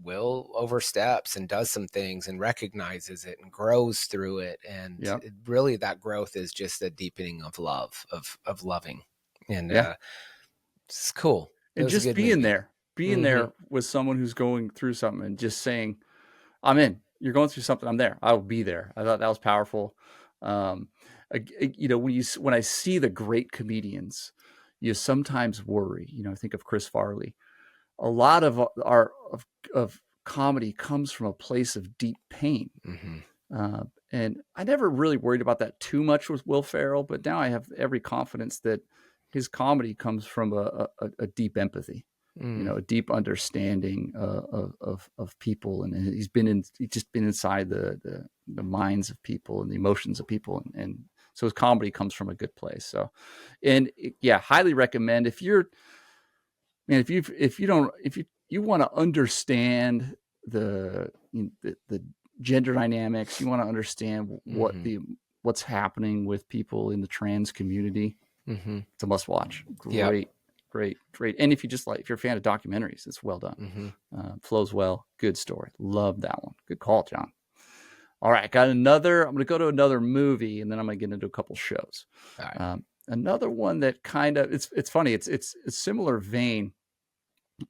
Will oversteps and does some things and recognizes it and grows through it. And really, that growth is just a deepening of love, of loving. And it's cool. And just being there with someone who's going through something, and just saying, I'm in. You're going through something. I'm there. I will be there. I thought that was powerful. When I see the great comedians, you sometimes worry. I think of Chris Farley. A lot of of comedy comes from a place of deep pain. And I never really worried about that too much with Will Ferrell, but now I have every confidence that his comedy comes from a deep empathy, a deep understanding of people. And he's just been inside the minds of people and the emotions of people. And so his comedy comes from a good place. So, highly recommend if you want to understand the gender dynamics, you want to understand what's happening with people in the trans community. It's a must watch. Great. And if you're a fan of documentaries, it's well done. Flows well. Good story. Love that one. Good call, John. All right, I'm going to go to another movie, and then I'm going to get into a couple shows. All right. Another one that kind of, it's funny. It's a similar vein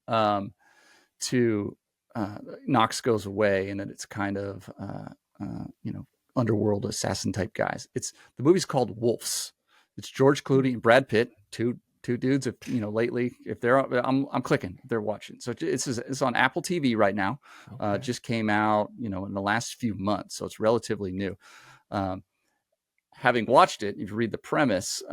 to Knox Goes Away, and that it's kind of underworld assassin type guys. The movie's called Wolves. It's George Clooney and Brad Pitt, two dudes. If lately, if they're I'm clicking, they're watching. So it's on Apple TV right now. Okay. Just came out in the last few months, so it's relatively new. Having watched it, if you read the premise,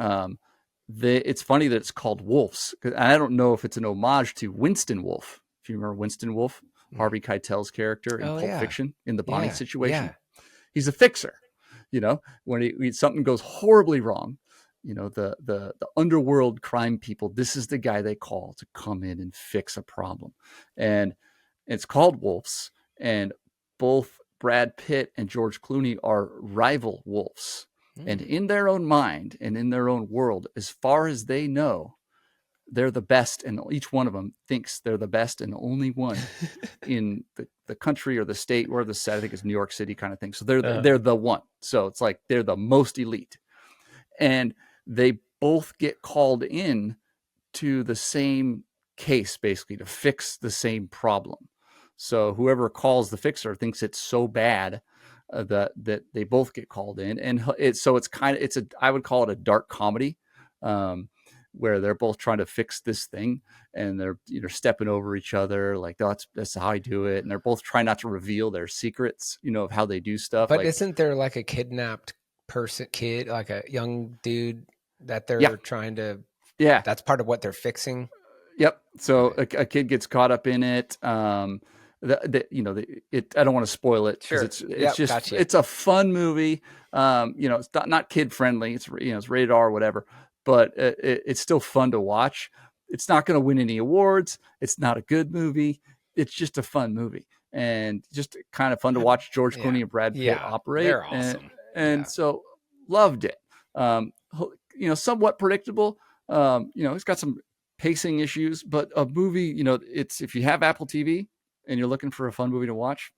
it's funny that it's called Wolves. I don't know if it's an homage to Winston Wolfe. If you remember Winston Wolfe, Harvey Keitel's character in Pulp Fiction, in the Bonnie situation. He's a fixer. When something goes horribly wrong, the underworld crime people, this is the guy they call to come in and fix a problem. And it's called Wolves. And both Brad Pitt and George Clooney are rival wolves. And in their own mind and in their own world, as far as they know, they're the best, and each one of them thinks they're the best and only one in the country or the state or the set. I think it's New York City kind of thing. So they're the one. So it's like they're the most elite, and they both get called in to the same case, basically to fix the same problem. So whoever calls the fixer thinks it's so bad that they both get called in, and I would call it a dark comedy, where they're both trying to fix this thing, and they're stepping over each other, like that's how I do it, and they're both trying not to reveal their secrets, of how they do stuff. But isn't there like a kidnapped kid, like a young dude that they're trying to? Yeah, that's part of what they're fixing. Yep. So a kid gets caught up in it. I don't want to spoil it because it's just gotcha. It's a fun movie. It's not kid friendly. It's it's rated R or whatever, but it's still fun to watch. It's not going to win any awards. It's not a good movie. It's just a fun movie, and just kind of fun to watch George Clooney and Brad Pitt operate. They're awesome, and so loved it. Somewhat predictable. It's got some pacing issues, but a movie. It's if you have Apple TV and you're looking for a fun movie to watch,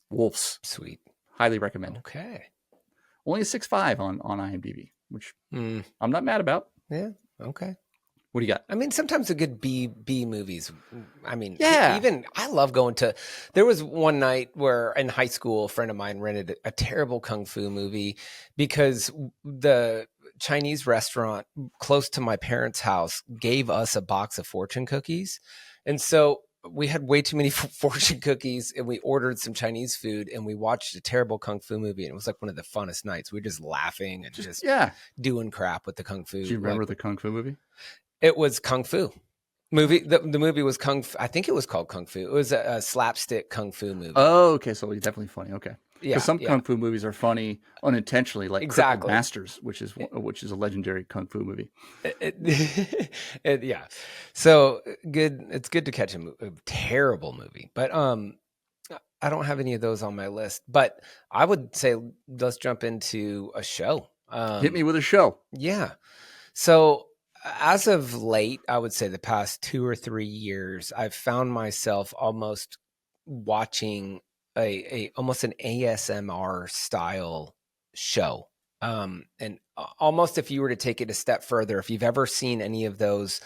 Wolves. Sweet. Highly recommend. Okay. Only a 6.5 on IMDb, which I'm not mad about. Yeah. Okay. What do you got? I mean, sometimes a good B movies. I mean, Yeah. even I love going to. There was one night where in high school, a friend of mine rented a terrible kung fu movie because the Chinese restaurant close to my parents' house gave us a box of fortune cookies, and so we had way too many fortune cookies, and we ordered some Chinese food, and we watched a terrible kung fu movie, and it was like one of the funnest nights. We were just laughing and just doing crap with the kung fu. Do you remember the kung fu movie? It was Kung Fu movie. The movie was Kung Fu. I think it was called Kung Fu. It was a slapstick Kung Fu movie. Oh, okay. So it's definitely funny. Okay. Yeah. Because some Kung Fu movies are funny unintentionally, like Exactly. Crippled Masters, which is a legendary Kung Fu movie. Yeah. So good. It's good to catch a terrible movie, but I don't have any of those on my list. But I would say let's jump into a show. Hit me with a show. Yeah. So as of late, I would say the past 2 or 3 years, I've found myself almost watching almost an ASMR style show. And almost if you were to take it a step further, if you've ever seen any of those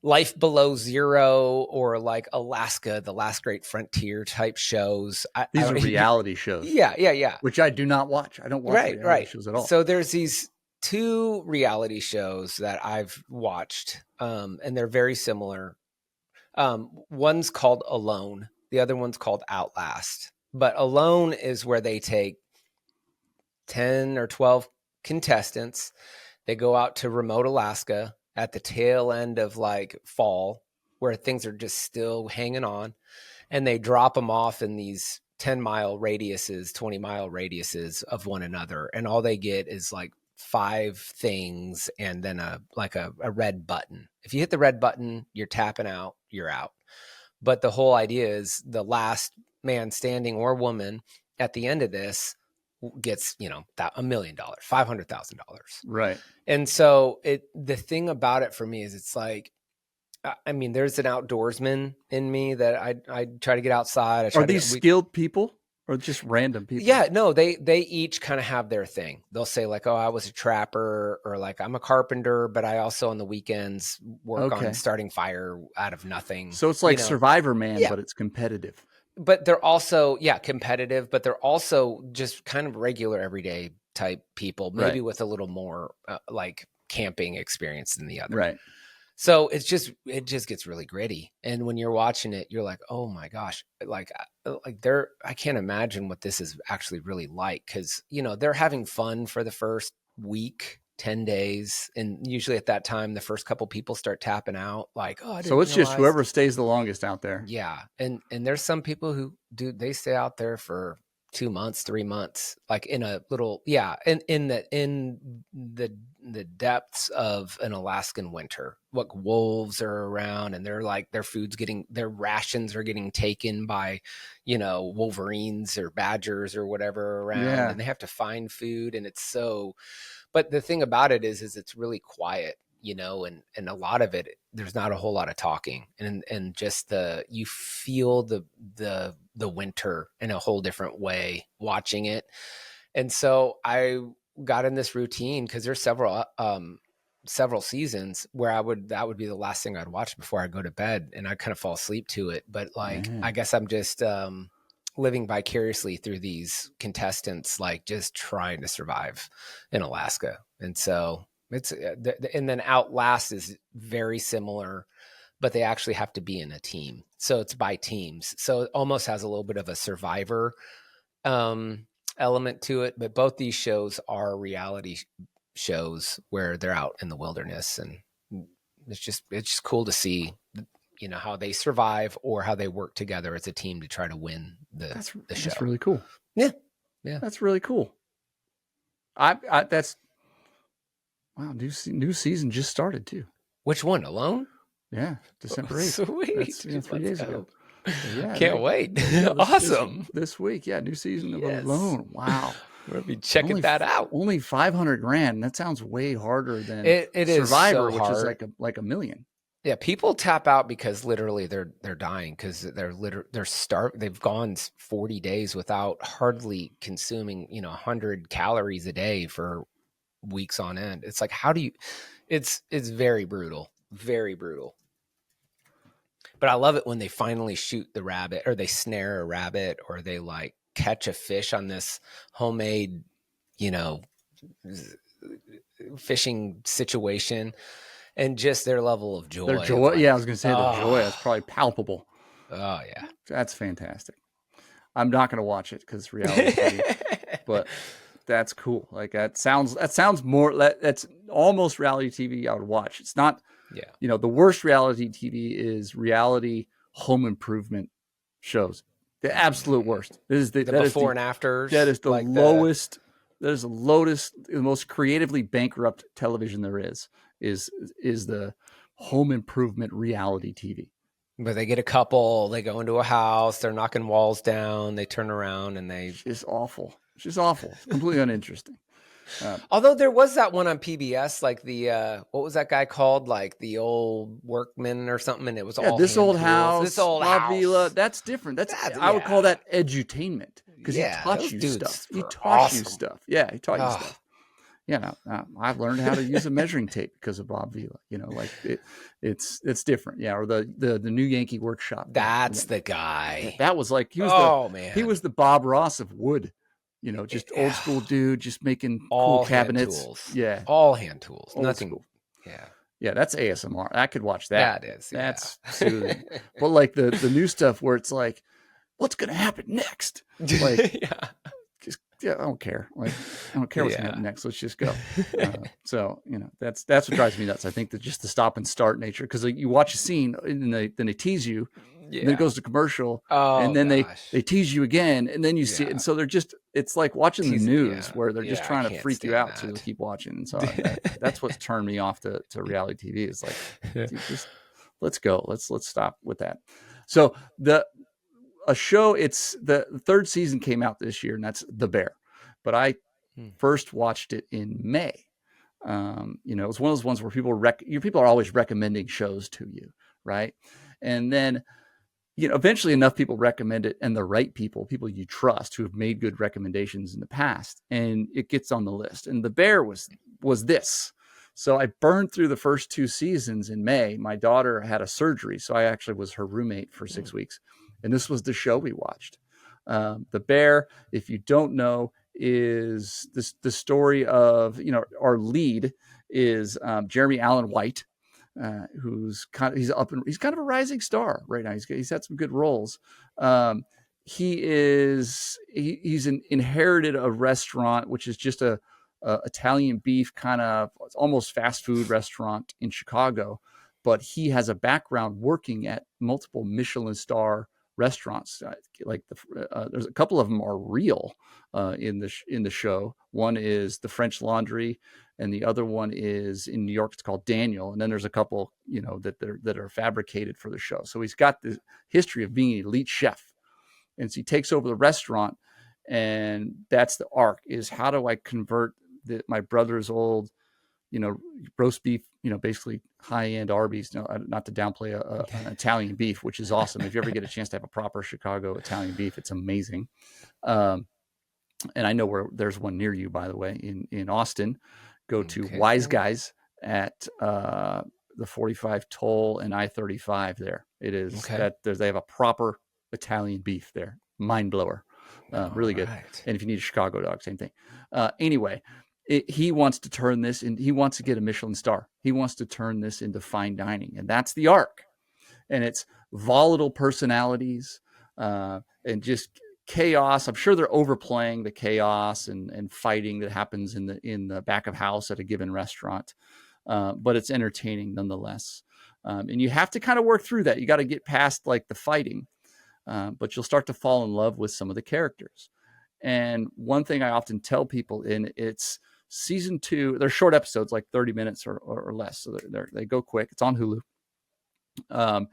Life Below Zero or like Alaska, The Last Great Frontier type shows. These are reality shows. Yeah. Which I do not watch. I don't watch reality shows at all. So there's these 2 reality shows that I've watched, and they're very similar. One's called Alone. The other one's called Outlast. But Alone is where they take 10 or 12 contestants. They go out to remote Alaska at the tail end of like fall, where things are just still hanging on. And they drop them off in these 10-mile radiuses, 20-mile radiuses of one another. And all they get is like 5 things and then a red button. If you hit the red button, you're tapping out, you're out. But the whole idea is the last man standing or woman at the end of this gets, $1 million, $500,000. Right. And so the thing about it for me is it's like, I mean, there's an outdoorsman in me that I try to get outside. Are these skilled people? Or just random people? Yeah, no, they each kind of have their thing. They'll say like, oh, I was a trapper, or like I'm a carpenter, but I also on the weekends work on starting fire out of nothing. So it's like Survivor Man, but it's competitive. But they're also, competitive, but they're also just kind of regular everyday type people, maybe with a little more like camping experience than the other. Right. So it just gets really gritty. And when you're watching it, you're like, oh my gosh, like I can't imagine what this is actually really like. Cause they're having fun for the first week, 10 days. And usually at that time, the first couple people start tapping out like, oh, I didn't realize. Just whoever stays the longest out there. Yeah. And there's some people who they stay out there for 2 months, 3 months, like in a little, in the depths of an Alaskan winter. Like wolves are around, and they're like their rations are getting taken by, wolverines or badgers or whatever around, and they have to find food, and it's so. But the thing about it is it's really quiet, and a lot of it, there's not a whole lot of talking, and just you feel the winter in a whole different way watching it. And so I got in this routine because there's several seasons where that would be the last thing I'd watch before I go to bed, and I kind of fall asleep to it. But I guess I'm just living vicariously through these contestants, like just trying to survive in Alaska. And so and then Outlast is very similar, but they actually have to be in a team. So it's by teams. So it almost has a little bit of a Survivor element to it. But both these shows are reality shows where they're out in the wilderness, and it's just cool to see, how they survive or how they work together as a team to try to win the show. That's really cool. Yeah. That's really cool. That's wow. New season just started too. Which one? Alone? Yeah, December 8th. Sweet. That's 3 days ago. So Can't wait. Awesome. This week, new season of Alone. Wow. We're gonna be checking that out. Only $500,000. That sounds way harder than it Survivor, is so which hard. is like $1 million. Yeah, people tap out because literally they're dying because they're starved. They've gone 40 days without hardly consuming 100 calories a day for weeks on end. It's like, how do you? It's very brutal. Very brutal. But I love it when they finally shoot the rabbit, or they snare a rabbit, or they like catch a fish on this homemade, fishing situation, and just their level of joy. Their joy. Like, I was going to say their joy. That's probably palpable. Oh yeah. That's fantastic. I'm not going to watch it because it's reality TV, but that's cool. Like that sounds more, that's almost reality TV I would watch. It's not, the worst reality TV is reality home improvement shows. The absolute worst. That before and afters. That is the lowest. That is the most creatively bankrupt television there is the home improvement reality TV. But they get a couple, they go into a house, they're knocking walls down, they turn around and they... It's awful. It's just awful. It's completely uninteresting. Although there was that one on PBS, like the, what was that guy called? Like the old workman or something, and it was all This Old tools. House, This Old La House. Villa, that's different. I would call that edutainment because he taught you stuff. He taught you stuff. Yeah, he taught you stuff. I've learned how to use a measuring tape because of Bob Vila. It's different. Yeah, or the New Yankee Workshop. That's the guy. That was like he was the Bob Ross of wood. Just old school dude, just making all cool cabinets. Hand tools. Yeah, all hand tools. Old Nothing. School. Yeah. Yeah, that's ASMR. I could watch that. That is. That's soothing. But like the new stuff where it's like, what's gonna happen next? Like, I don't care. Like, I don't care what's gonna happen next. Let's just go. So that's what drives me nuts. I think that just the stop and start nature, because like, you watch a scene and then they tease you, and then it goes to commercial, and then they tease you again, and then you see it, and so they're just, it's like watching the news where they're just trying to freak you out to keep watching. And so that's what's turned me off to reality TV. It's like, dude, just let's go. Let's stop with that. So a show, it's the third season came out this year, and that's The Bear. But I first watched it in May. It was one of those ones where people are always recommending shows to you, right? And then, eventually enough people recommend it, and the right people you trust who have made good recommendations in the past, and it gets on the list. And The Bear was this. So I burned through the first 2 seasons in May. My daughter had a surgery, so I actually was her roommate for 6 weeks. And this was the show we watched. The Bear, if you don't know, is the story of, our lead is Jeremy Allen White, who's kind of a rising star right now. He's had some good roles. He's inherited a restaurant, which is just a Italian beef kind of almost fast food restaurant in Chicago, but he has a background working at multiple Michelin star restaurants. Like there's a couple of them are real in the show. One is the French Laundry, and the other one is in New York. It's called Daniel. And then there's a couple, that are fabricated for the show. So he's got the history of being an elite chef, and so he takes over the restaurant, and that's the arc: is how do I convert my brother's old, roast beef, basically high-end Arby's, not to downplay an Italian beef, which is awesome. If you ever get a chance to have a proper Chicago Italian beef, it's amazing. And I know where there's one near you, by the way, in Austin. Go to Wise Guys at the 45 Toll and I-35 there. It is that they have a proper Italian beef there. Mind blower. Really good. Right. And if you need a Chicago dog, same thing. Anyway, he wants to turn this in. He wants to get a Michelin star. He wants to turn this into fine dining. And that's the arc. And it's volatile personalities and just chaos. I'm sure they're overplaying the chaos and fighting that happens in the back of house at a given restaurant. But it's entertaining nonetheless. And you have to kind of work through that. You got to get past like the fighting, but you'll start to fall in love with some of the characters. And one thing I often tell people, it's season 2, they're short episodes, like 30 minutes or less. So they go quick. It's on Hulu.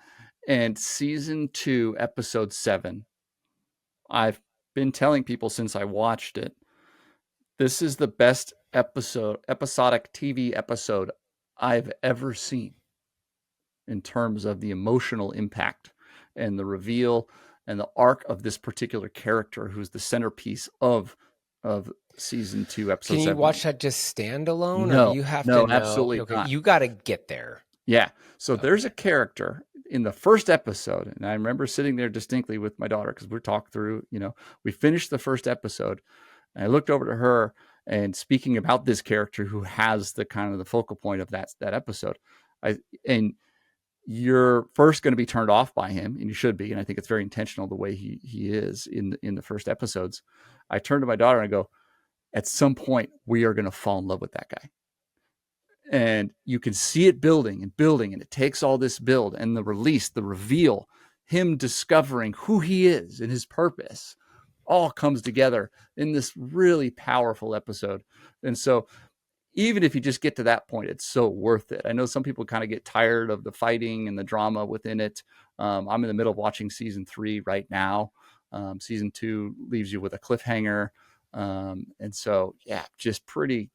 And season 2, episode 7, I've been telling people since I watched it, this is the best episodic TV episode I've ever seen in terms of the emotional impact and the reveal and the arc of this particular character, who's the centerpiece of season 2, episode 7. Can you watch that just standalone? No, or you have no, to know, absolutely not. You got to get there. Yeah. So there's a Okay. character in the first episode, and I remember sitting there distinctly with my daughter because we're talking through, we finished the first episode, and I looked over to her and speaking about this character who has the kind of the focal point of that episode. And you're first going to be turned off by him, and you should be. And I think it's very intentional the way he is in the first episodes. I turned to my daughter and I go, at some point we are going to fall in love with that guy. And you can see it building and building, and it takes all this build and the release, the reveal, him discovering who he is and his purpose all comes together in this really powerful episode. And so even if you just get to that point, it's so worth it. I know some people kind of get tired of the fighting and the drama within it. I'm in the middle of watching season 3 right now. Season 2 leaves you with a cliffhanger. And so, yeah, just pretty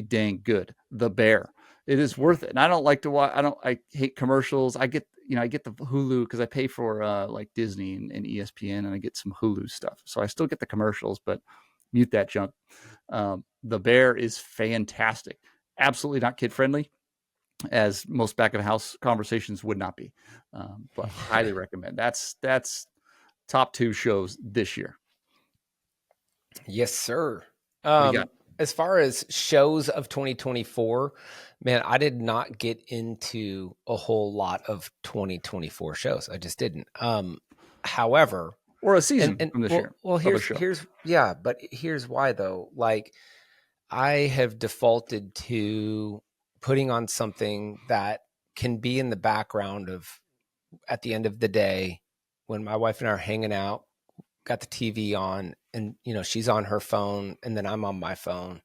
dang good. The Bear. It is worth it. And I don't like to watch, I hate commercials. I get the Hulu because I pay for like Disney and ESPN, and I get some Hulu stuff. So I still get the commercials, but mute that junk. The Bear is fantastic. Absolutely not kid friendly, as most back of the house conversations would not be. But highly recommend. That's top 2 shows this year. Yes, sir. What do you got? As far as shows of 2024, man, I did not get into a whole lot of 2024 shows. I just didn't. However, or a season and from this year. Well, here's why though. Like, I have defaulted to putting on something that can be in the background of at the end of the day when my wife and I are hanging out, got the TV on, and she's on her phone and then I'm on my phone.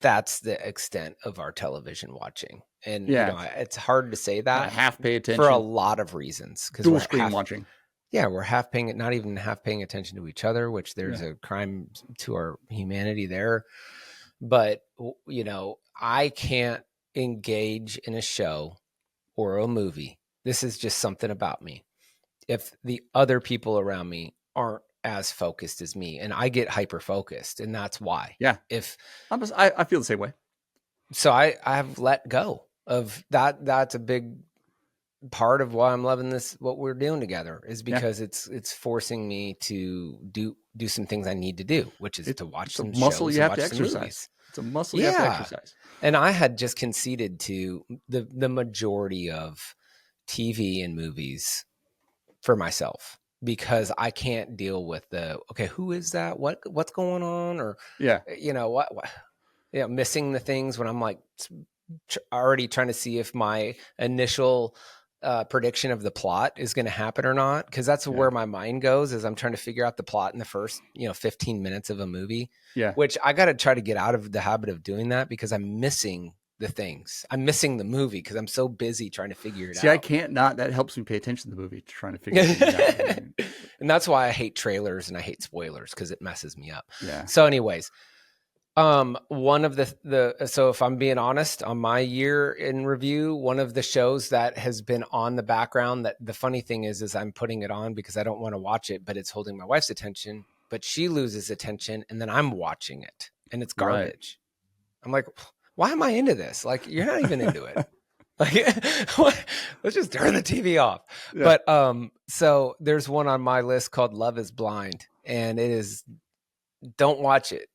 That's the extent of our television watching. And it's hard to say that. Half pay attention for a lot of reasons, because dual screen watching. Yeah, we're not even half paying attention to each other, which there's a crime to our humanity there. But I can't engage in a show or a movie. This is just something about me. If the other people around me aren't as focused as me, and I get hyper focused, and that's why. Yeah. I feel the same way. So I have let go of that. That's a big part of why I'm loving this, what we're doing together, is because it's forcing me to do some things I need to do, which is to watch some muscle shows you and have to watch some exercise. movies. It's a muscle you have to exercise. And I had just conceded to the majority of TV and movies for myself, because I can't deal with who is that? What's going on? Or, missing the things when I'm like already trying to see if my initial prediction of the plot is going to happen or not. Cause that's where my mind goes, as I'm trying to figure out the plot in the first, 15 minutes of a movie, which I got to try to get out of the habit of doing that, because I'm missing the things. I'm missing the movie because I'm so busy trying to figure it out. See, I can't not. That helps me pay attention to the movie, trying to figure it out. And that's why I hate trailers and I hate spoilers, because it messes me up. Yeah. So anyways, one of so if I'm being honest, on my year in review, one of the shows that has been on the background, that the funny thing is I'm putting it on because I don't want to watch it, but it's holding my wife's attention, but she loses attention and then I'm watching it and it's garbage. Right. I'm like, why am I into this? Like, you're not even into it. Like, let's just turn the TV off. Yeah. But so there's one on my list called Love is Blind, and it is, don't watch it.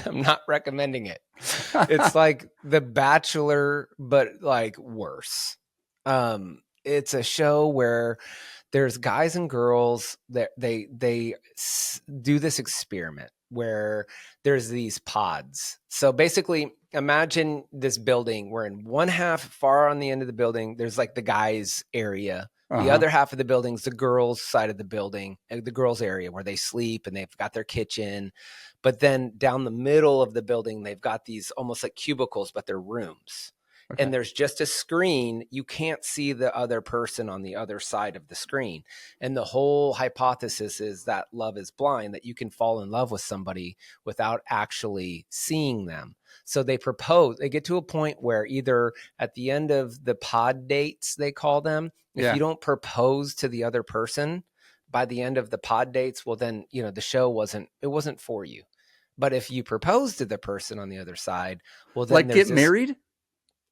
I'm not recommending it. It's like The Bachelor, but like worse. It's a show where there's guys and girls that they do this experiment where there's these pods. So basically, imagine this building where in one half, far on the end of the building, there's like the guys' area. The other half of the building's the girls' side of the building, the girls' area where they sleep and they've got their kitchen. But then down the middle of the building, they've got these almost like cubicles, but they're rooms. Okay. And there's just a screen. You can't see the other person on the other side of the screen. And the whole hypothesis is that love is blind, that you can fall in love with somebody without actually seeing them. So they get to a point where either at the end of the pod dates, they call them, if you don't propose to the other person by the end of the pod dates, well then, the show wasn't for you. But if you propose to the person on the other side, well then like get married?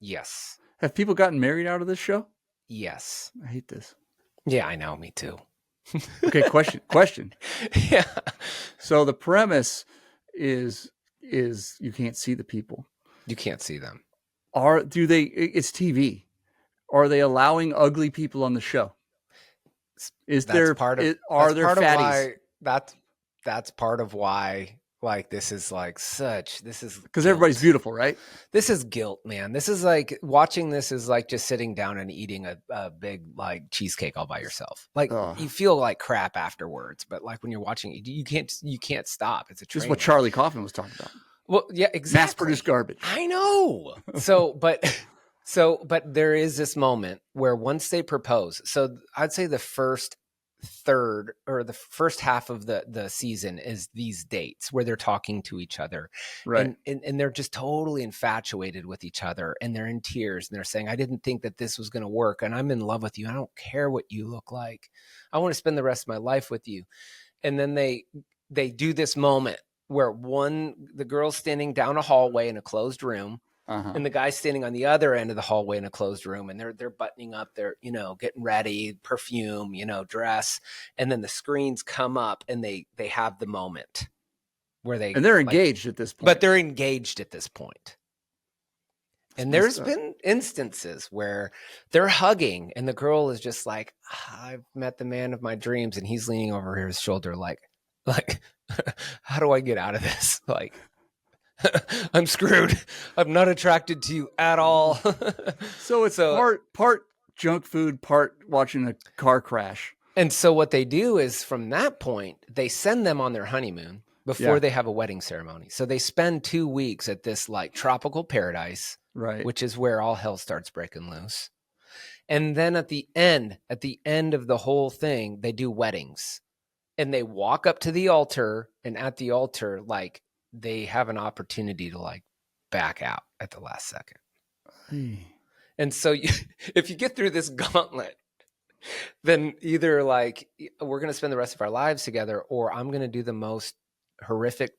Yes. Have people gotten married out of this show? Yes. I hate this. Yeah, I know. Me too. Okay, question. Yeah. So the premise is you can't see the people. You can't see them. It's TV. Are they allowing ugly people on the show? Is That's there part of are there fatties? why that's part of why like this is Because everybody's beautiful, right? This is guilt, man. This is like watching this is like just sitting down and eating a big like cheesecake all by yourself. Like you feel like crap afterwards, but like when you're watching it, you can't stop. It's a train Just what wreck. Charlie Kaufman was talking about. Well, yeah, exactly. Mass-produced garbage. I know. But there is this moment where once they propose, so I'd say the first third or the first half of the season is these dates where they're talking to each other, right? And they're just totally infatuated with each other, and they're in tears, and they're saying, "I didn't think that this was going to work, and I'm in love with you. I don't care what you look like. I want to spend the rest of my life with you." And then they do this moment where the girl's standing down a hallway in a closed room. And the guy's standing on the other end of the hallway in a closed room, and they're buttoning up, they're, getting ready, perfume, dress. And then the screens come up and they have the moment where they're engaged at this point. But they're engaged at this point. And there's been instances where they're hugging and the girl is just like, I've met the man of my dreams. And he's leaning over his shoulder like, how do I get out of this? Like, I'm screwed. I'm not attracted to you at all. So it's part junk food, part watching a car crash. And so what they do is from that point, they send them on their honeymoon before they have a wedding ceremony. So they spend 2 weeks at this like tropical paradise, right? Which is where all hell starts breaking loose. And then at the end of the whole thing, they do weddings and they walk up to the altar, and at the altar, like, they have an opportunity to like back out at the last second. Hey. And so if you get through this gauntlet, then either like we're going to spend the rest of our lives together, or I'm going to do the most horrific,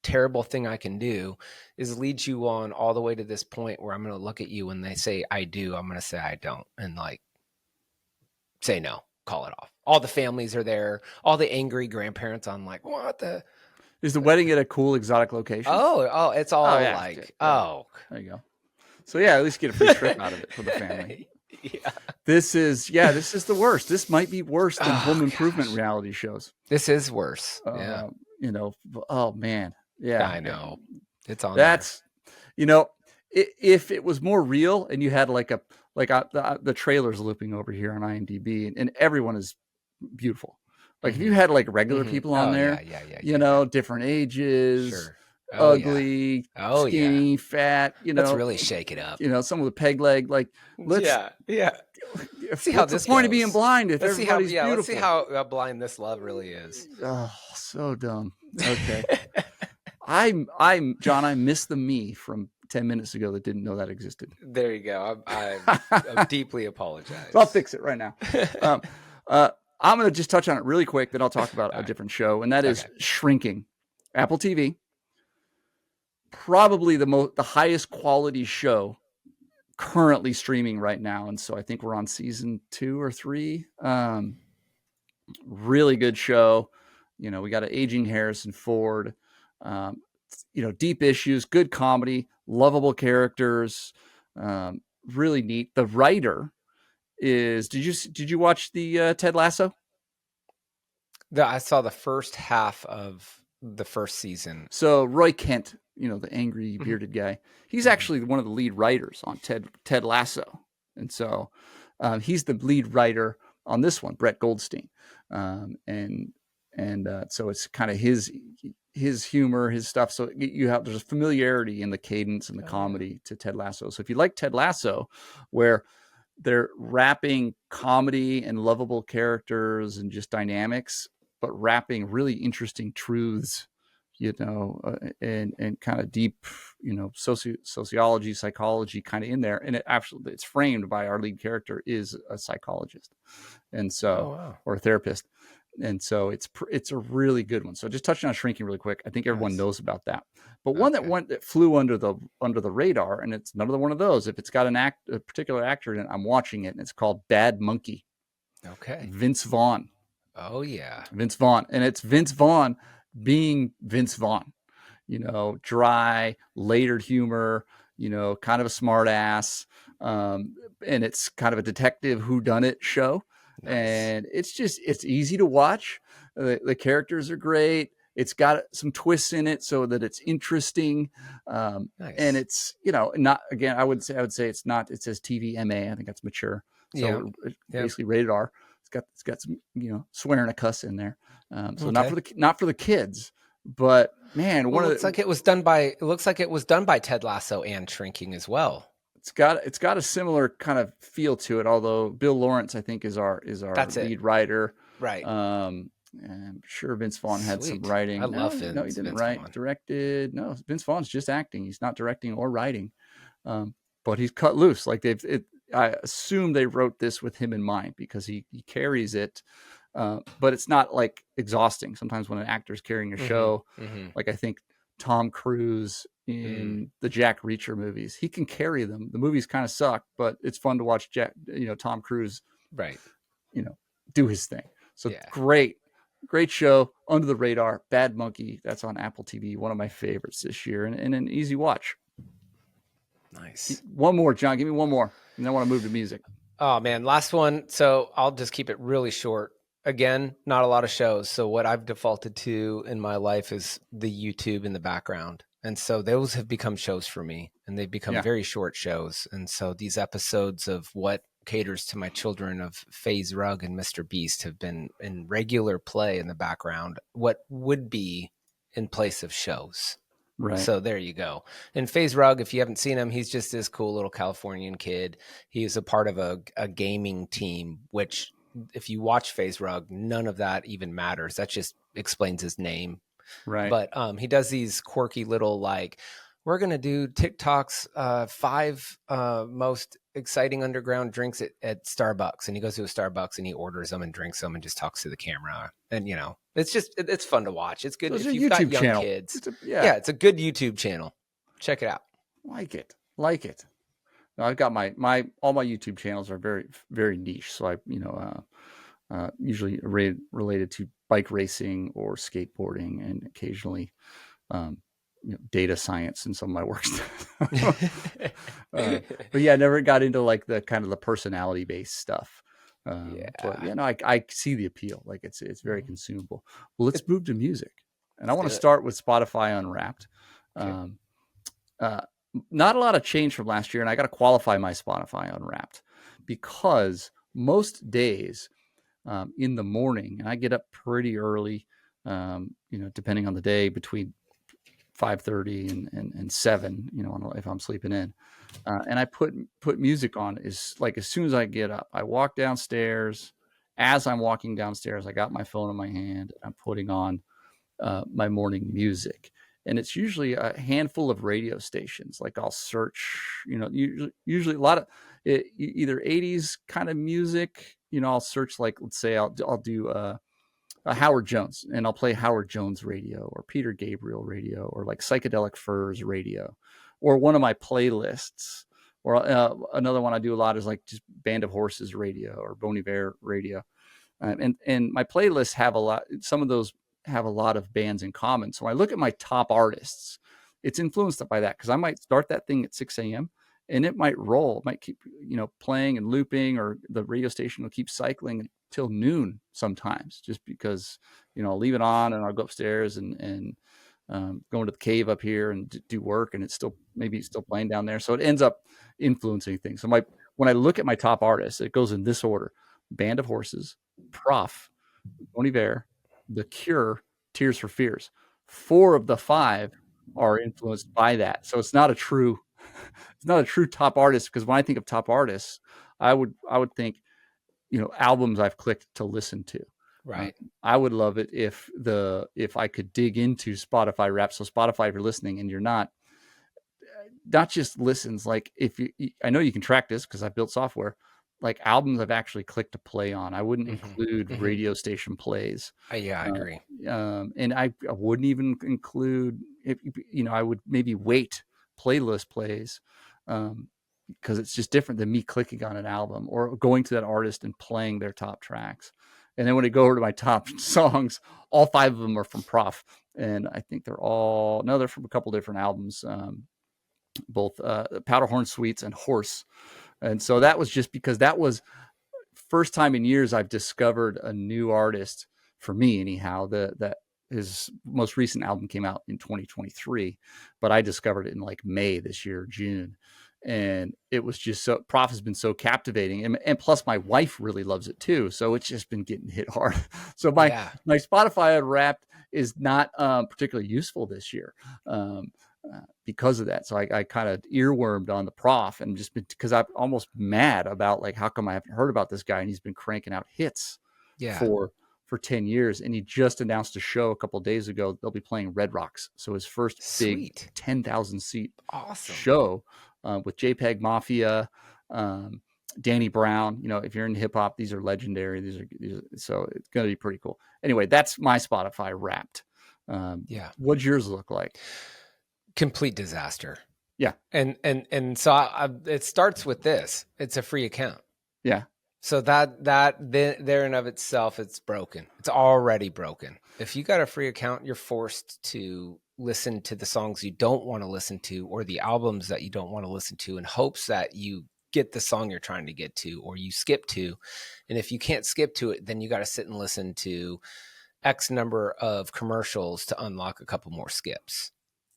terrible thing I can do is lead you on all the way to this point where I'm going to look at you when they say, I do, I'm going to say, I don't. And like, say no, call it off. All the families are there. All the angry grandparents on like, what the... Is the wedding at a cool exotic location? Oh, it's all there you go. So yeah, at least get a free trip out of it for the family. Yeah. This is the worst. This might be worse than home improvement reality shows. This is worse. Yeah. Oh man. Yeah. I know. It's on. That's, if it was more real and you had the trailers looping over here on IMDb and everyone is beautiful. Like if you had like regular people on there, different ages, sure. Ugly, skinny, fat, let's really shake it up. Someone with a peg leg, like let's see how this point goes. of being blind if everybody's beautiful. Let's see how blind this love really is. Oh, so dumb. Okay. I'm John, I miss the me from 10 minutes ago that didn't know that existed. There you go. I deeply apologize. So I'll fix it right now. I'm going to just touch on it really quick, then I'll talk about a different show, and that is Shrinking. Apple TV. Probably the highest quality show currently streaming right now, and so I think we're on season 2 or 3. Really good show. We got an aging Harrison Ford. Deep issues, good comedy, lovable characters. Really neat. The writer is. Did you watch the Ted Lasso? I saw the first half of the first season. So Roy Kent, the angry bearded guy, he's actually one of the lead writers on Ted Lasso, and so he's the lead writer on this one, Brett Goldstein, and so it's kind of his humor, his stuff. So there's a familiarity in the cadence and the comedy to Ted Lasso. So if you like Ted Lasso, where they're wrapping comedy and lovable characters and just dynamics, but wrapping really interesting truths, and kind of deep, sociology, psychology kind of in there. And it's framed by our lead character is a psychologist. And so, or a therapist. And so it's a really good one. So just touching on shrinking really quick. I think everyone Nice. knows about that. But one that flew under the radar, and it's another one of those. If it's got a particular actor in it, I'm watching it, and it's called Bad Monkey. Okay. Vince Vaughn. Oh yeah. Vince Vaughn. And it's Vince Vaughn being Vince Vaughn. Dry, layered humor, kind of a smart ass. And it's kind of a detective whodunit show. Nice. And it's easy to watch. The characters are great. It's got some twists in it so that it's interesting. Nice. And it's, not, again, I would say it's not, it says TVMA. I think that's mature. So it's basically rated R. It's got some, swearing a cuss in there. So not for the kids, but man, it looks like it was done by Ted Lasso and Shrinking as well. It's got a similar kind of feel to it, although Bill Lawrence, I think, is our lead writer. Right. And I'm sure Vince Vaughn had some writing. I love Vince. No, he didn't Vince write. Vaughn. Directed. No, Vince Vaughn's just acting. He's not directing or writing. But he's cut loose. Like I assume they wrote this with him in mind because he carries it. But it's not like exhausting. Sometimes when an actor's carrying a show, like I think Tom Cruise in the Jack Reacher movies, he can carry them. The movies kind of suck, but it's fun to watch Tom Cruise, do his thing. So great show, under the radar. Bad Monkey, that's on Apple TV. One of my favorites this year, and an easy watch. Nice. One more, John. Give me one more, and then I want to move to music. Oh man, last one. So I'll just keep it really short. Again, not a lot of shows. So what I've defaulted to in my life is the YouTube in the background. And so those have become shows for me, and they've become very short shows. And so these episodes of what caters to my children of Faze Rug and Mr. Beast have been in regular play in the background, what would be in place of shows. Right. So there you go. And Faze Rug, if you haven't seen him, he's just this cool little Californian kid. He's a part of a gaming team, which if you watch Faze Rug, none of that even matters. That just explains his name. Right. But he does these quirky little, like, we're going to do TikTok's 5 most exciting underground drinks at Starbucks. And he goes to a Starbucks and he orders them and drinks them and just talks to the camera. And, it's fun to watch. It's good. It's if a you've YouTube got young channel. kids. It's a good YouTube channel. Check it out. Like it. No, I've got all my YouTube channels are very, very niche. So I, usually related to bike racing or skateboarding, and occasionally, data science in some of my work. But yeah, I never got into like the kind of the personality based stuff. But I see the appeal. Like it's very consumable. Well, let's move to music, and I want to start with Spotify Unwrapped. Okay. Not a lot of change from last year, and I got to qualify my Spotify Unwrapped because most days in the morning, and I get up pretty early, depending on the day, between 5:30 and 7, if I'm sleeping in, and I put music on. Is like as soon as I get up, I walk downstairs. As I'm walking downstairs, I got my phone in my hand. I'm putting on my morning music. And it's usually a handful of radio stations. Like I'll search, usually a lot of either 80s kind of music. I'll search, like, let's say I'll do a Howard Jones, and I'll play Howard Jones radio or Peter Gabriel radio or like Psychedelic Furs radio, or one of my playlists. Or another one I do a lot is like just Band of Horses radio or Bon Iver radio. And my playlists have some of those have a lot of bands in common. So when I look at my top artists, it's influenced by that, because I might start that thing at 6 a.m. and it might roll, it might keep, playing and looping, or the radio station will keep cycling till noon sometimes, just because, I'll leave it on and I'll go upstairs and go into the cave up here and do work, and it's still playing down there. So it ends up influencing things. So when I look at my top artists, it goes in this order: Band of Horses, Prof, Bon Iver, The Cure, Tears for Fears. 4 of the 5 are influenced by that. So it's not a true top artist, because when I think of top artists, I would think, albums I've clicked to listen to. Right. I would love it if I could dig into Spotify Wrapped. So Spotify, if you're listening and you're not just listens, like I know you can track this because I built software. like albums I've actually clicked to play on. I wouldn't include Mm-hmm. radio station plays. Yeah, I agree. And I wouldn't even include, if I would maybe wait playlist plays, because it's just different than me clicking on an album or going to that artist and playing their top tracks. And then when I go over to my top songs, all 5 of them are from Prof, and I think they're from a couple different albums, both Powderhorn Suites and Horse. And so that was just because that was first time in years I've discovered a new artist, for me anyhow, that his most recent album came out in 2023, but I discovered it in like May this year, June. And it was just so, Prof has been so captivating. And plus my wife really loves it too. So it's just been getting hit hard. So my Spotify Unwrapped is not particularly useful this year. Because of that. So I kind of earwormed on the Prof, and just because I'm almost mad about, like, how come I haven't heard about this guy, and he's been cranking out hits for 10 years. And he just announced a show a couple of days ago. They'll be playing Red Rocks. So his first big 10,000 seat show with JPEG Mafia, Danny Brown. If you're in hip hop, these are legendary. These are so it's going to be pretty cool. Anyway, that's my Spotify Wrapped. What'd yours look like? Complete disaster. Yeah. And so it starts with this. It's a free account. Yeah. So that there and of itself, it's broken. It's already broken. If you got a free account, you're forced to listen to the songs you don't want to listen to, or the albums that you don't want to listen to, in hopes that you get the song you're trying to get to, or you skip to. And if you can't skip to it, then you got to sit and listen to X number of commercials to unlock a couple more skips.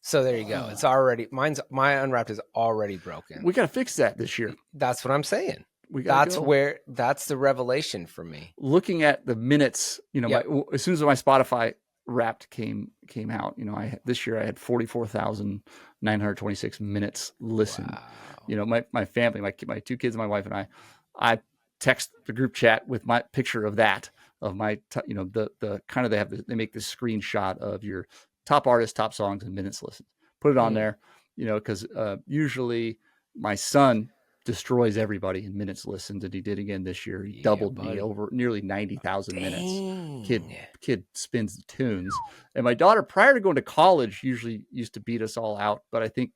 So there you go. It's already my Unwrapped is already broken. We got to fix that this year. That's what I'm saying. That's the revelation for me. Looking at the minutes, as soon as my Spotify Wrapped came out, this year I had 44,926 minutes listened. Wow. My family, my 2 kids and my wife and I text the group chat with my picture of that, of my, the kind of, they make this screenshot of your top artists, top songs, and minutes listened. Put it on there, because usually my son destroys everybody in minutes listened, and he did again this year. He doubled me over nearly 90,000 minutes. Kid spins the tunes. And my daughter, prior to going to college, usually used to beat us all out. But I think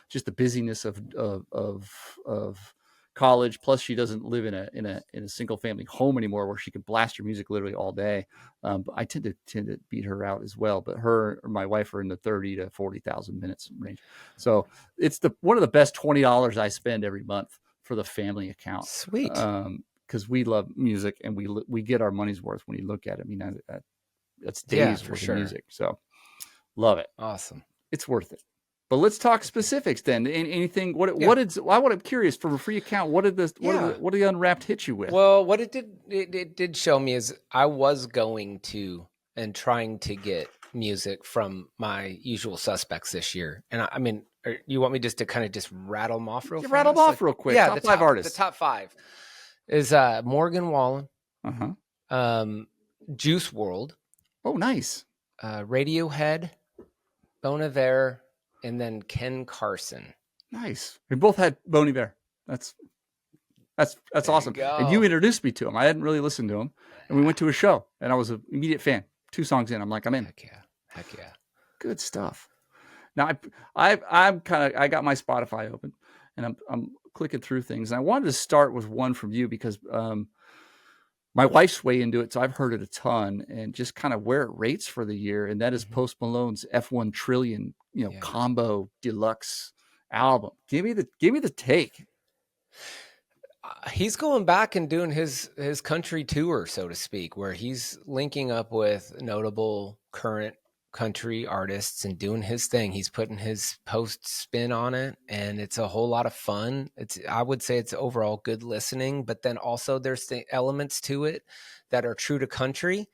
just the busyness of college, plus she doesn't live in a single family home anymore where she can blast her music literally all day. But I tend to beat her out as well. But her or my wife are in the 30 to 40,000 minutes range. So it's one of the best $20 I spend every month for the family account. Sweet. Because we love music, and we get our money's worth when you look at it. I mean, that's days worth of music. So love it. Awesome. It's worth it. But let's talk specifics then. Anything? I'm curious, from a free account, what did the Unwrapped hit you with? Well, what it did show me is I was going to and trying to get music from my usual suspects this year. And I mean, you want me just to kind of just rattle them off real fast? Rattle them off real quick. Yeah, top 5 artists. The top 5 is Morgan Wallen, Juice WRLD. Oh, nice. Radiohead, Bon Iver, and then Ken Carson. Nice. We both had Bon Iver. That's awesome. And you introduced me to him. I hadn't really listened to him, and we went to a show, and I was an immediate fan. 2 songs in, I'm like, I'm in. Heck yeah. Good stuff. Now I got my Spotify open, and I'm clicking through things, and I wanted to start with one from you because my wife's way into it, so I've heard it a ton, and just kind of where it rates for the year, and that is Post Malone's F1 Trillion, combo deluxe album. Give me the take. He's going back and doing his country tour, so to speak, where he's linking up with notable current country artists and doing his thing. He's putting his post spin on it, and it's a whole lot of fun. I would say it's overall good listening, but then also there's the elements to it that are true to country,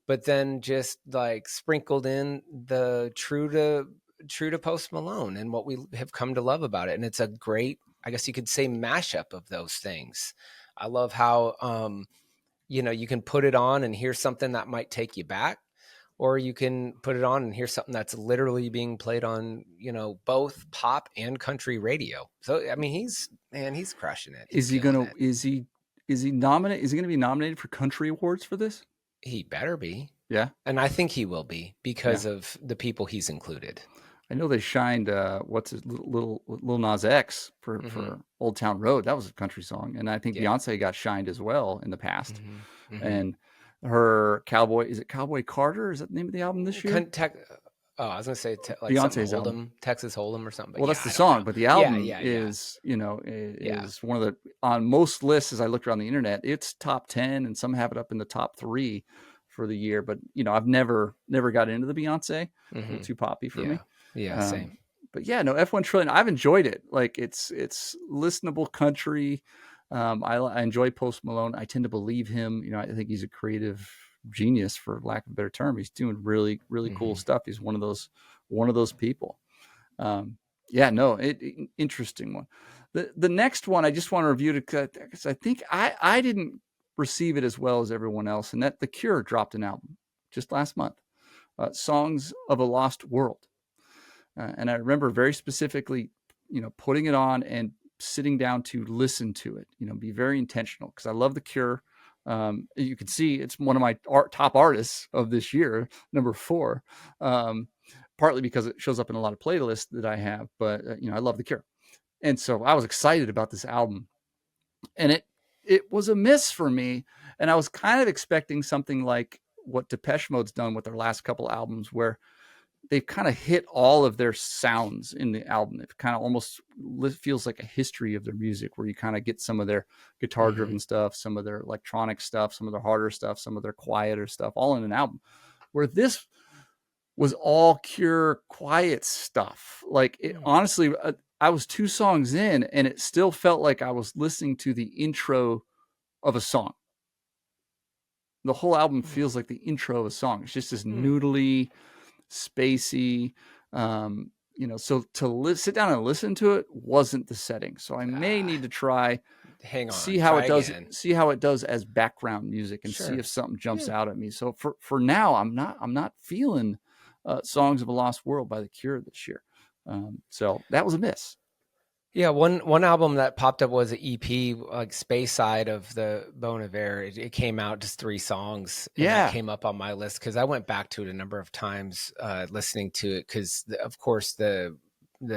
but then just like sprinkled in the true to Post Malone and what we have come to love about it. And it's a great, I guess you could say, mashup of those things. I love how, you can put it on and hear something that might take you back, or you can put it on and hear something that's literally being played on, both pop and country radio. So, I mean, he's crushing it. Is he Is he nominated? Is he going to be nominated for country awards for this? He better be. Yeah. And I think he will be because of the people he's included. I know they shined what's his little Nas X for Old Town Road. That was a country song, and I think Beyonce got shined as well in the past. And her Cowboy, is it Cowboy Carter? Is that the name of the album this year? I was gonna say like Beyonce's Hold'em, album, Texas Hold'em or something. But well, that's the song, but the album is one of the, on most lists as I looked around the internet, it's top 10, and some have it up in the top 3 for the year. But I've never got into the Beyonce, a little too poppy for me. Yeah, same. But yeah, no, F1 Trillion, I've enjoyed it. Like it's listenable country. I enjoy Post Malone. I tend to believe him. I think he's a creative genius, for lack of a better term. He's doing really, really cool stuff. He's one of those people. Interesting one. The next one I just want to review because I think I didn't receive it as well as everyone else, and that The Cure dropped an album just last month, Songs of a Lost World. And I remember very specifically, putting it on and sitting down to listen to it, be very intentional, because I love The Cure. You can see it's one of my top artists of this year, number 4, partly because it shows up in a lot of playlists that I have, but I love The Cure. And so I was excited about this album, and it was a miss for me. And I was kind of expecting something like what Depeche Mode's done with their last couple albums, where they've kind of hit all of their sounds in the album. It kind of almost feels like a history of their music, where you kind of get some of their guitar driven stuff, some of their electronic stuff, some of their harder stuff, some of their quieter stuff, all in an album, where this was all Cure quiet stuff. Like honestly, I was 2 songs in and it still felt like I was listening to the intro of a song. The whole album feels like the intro of a song. It's just this noodly, spacey, so to sit down and listen to it wasn't the setting. So I may need to try, see how it does as background music, and see if something jumps out at me. So for now, I'm not feeling Songs of a Lost World by The Cure this year. So that was a miss. Yeah, one album that popped up was an EP, like Space Side of the Bon Iver. It came out just 3 songs. And that came up on my list because I went back to it a number of times, listening to it, because of course the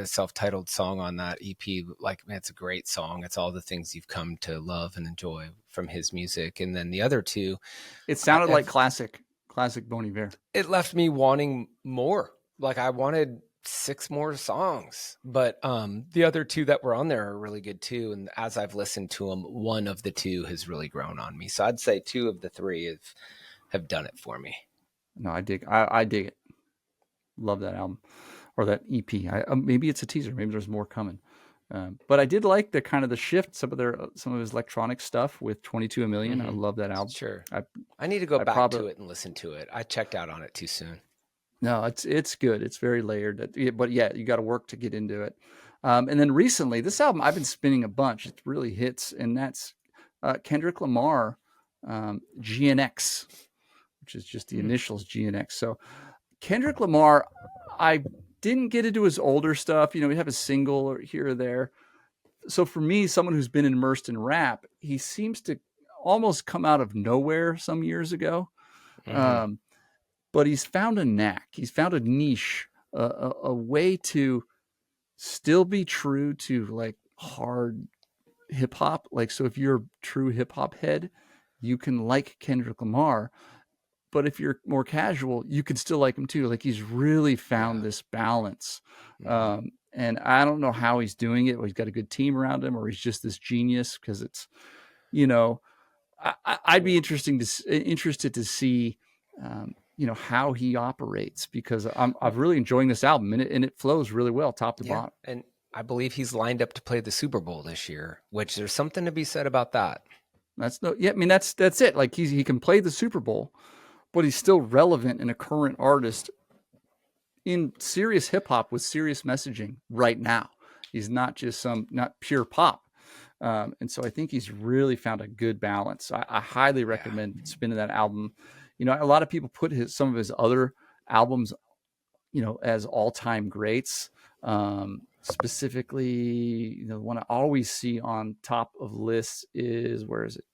self-titled song on that EP, like, man, it's a great song. It's all the things you've come to love and enjoy from his music. And then the other 2, it sounded like classic Bon Iver. It left me wanting more. Like I wanted 6 more songs, but the other 2 that were on there are really good too. And as I've listened to them, one of the 2 has really grown on me. So I'd say 2 of the 3 have done it for me. No, I dig it. Love that album, or that EP. Maybe it's a teaser. Maybe there's more coming. But I did like the kind of the shift, some of his electronic stuff with 22 A Million. I love that album. Sure. I need to go back to it and listen to it. I checked out on it too soon. No, it's good. It's very layered, but yeah, you got to work to get into it. And then recently, this album I've been spinning a bunch. It really hits, and that's Kendrick Lamar, GNX, which is just the initials GNX. So Kendrick Lamar, I didn't get into his older stuff. We have a single or here or there. So for me, someone who's been immersed in rap, he seems to almost come out of nowhere some years ago. But he's found a knack. He's found a niche, a way to still be true to like hard hip hop. Like, so if you're a true hip hop head, you can like Kendrick Lamar. But if you're more casual, you can still like him too. Like, he's really found this balance. And I don't know how he's doing it. Or he's got a good team around him, or he's just this genius, because it's, I'd be interested to see, how he operates, because I'm really enjoying this album, and it flows really well, top to bottom. And I believe he's lined up to play the Super Bowl this year, which there's something to be said about that. That's it. Like, he can play the Super Bowl, but he's still relevant and a current artist in serious hip hop with serious messaging right now. He's not just not pure pop. And so I think he's really found a good balance. I highly recommend spinning that album. A lot of people put some of his other albums, as all-time greats. Specifically, the one I always see on top of lists is, where is it?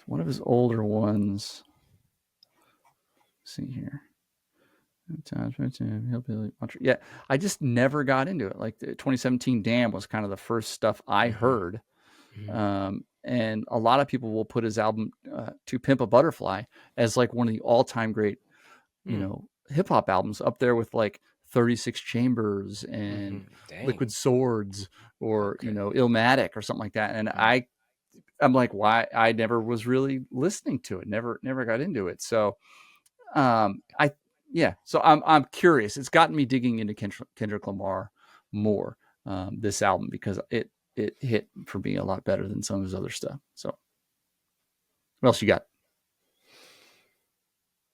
one of his older ones. Let's see here. Yeah, I just never got into it. Like the 2017 Damn was kind of the first stuff I heard. And a lot of people will put his album To Pimp a Butterfly as like one of the all-time great, hip hop albums, up there with like 36 Chambers and Liquid Swords or, Illmatic or something like that. And I'm like, why? I never was really listening to it. Never got into it. So, so I'm curious. It's gotten me digging into Kendrick Lamar more, this album, because it hit for me a lot better than some of his other stuff. So what else you got?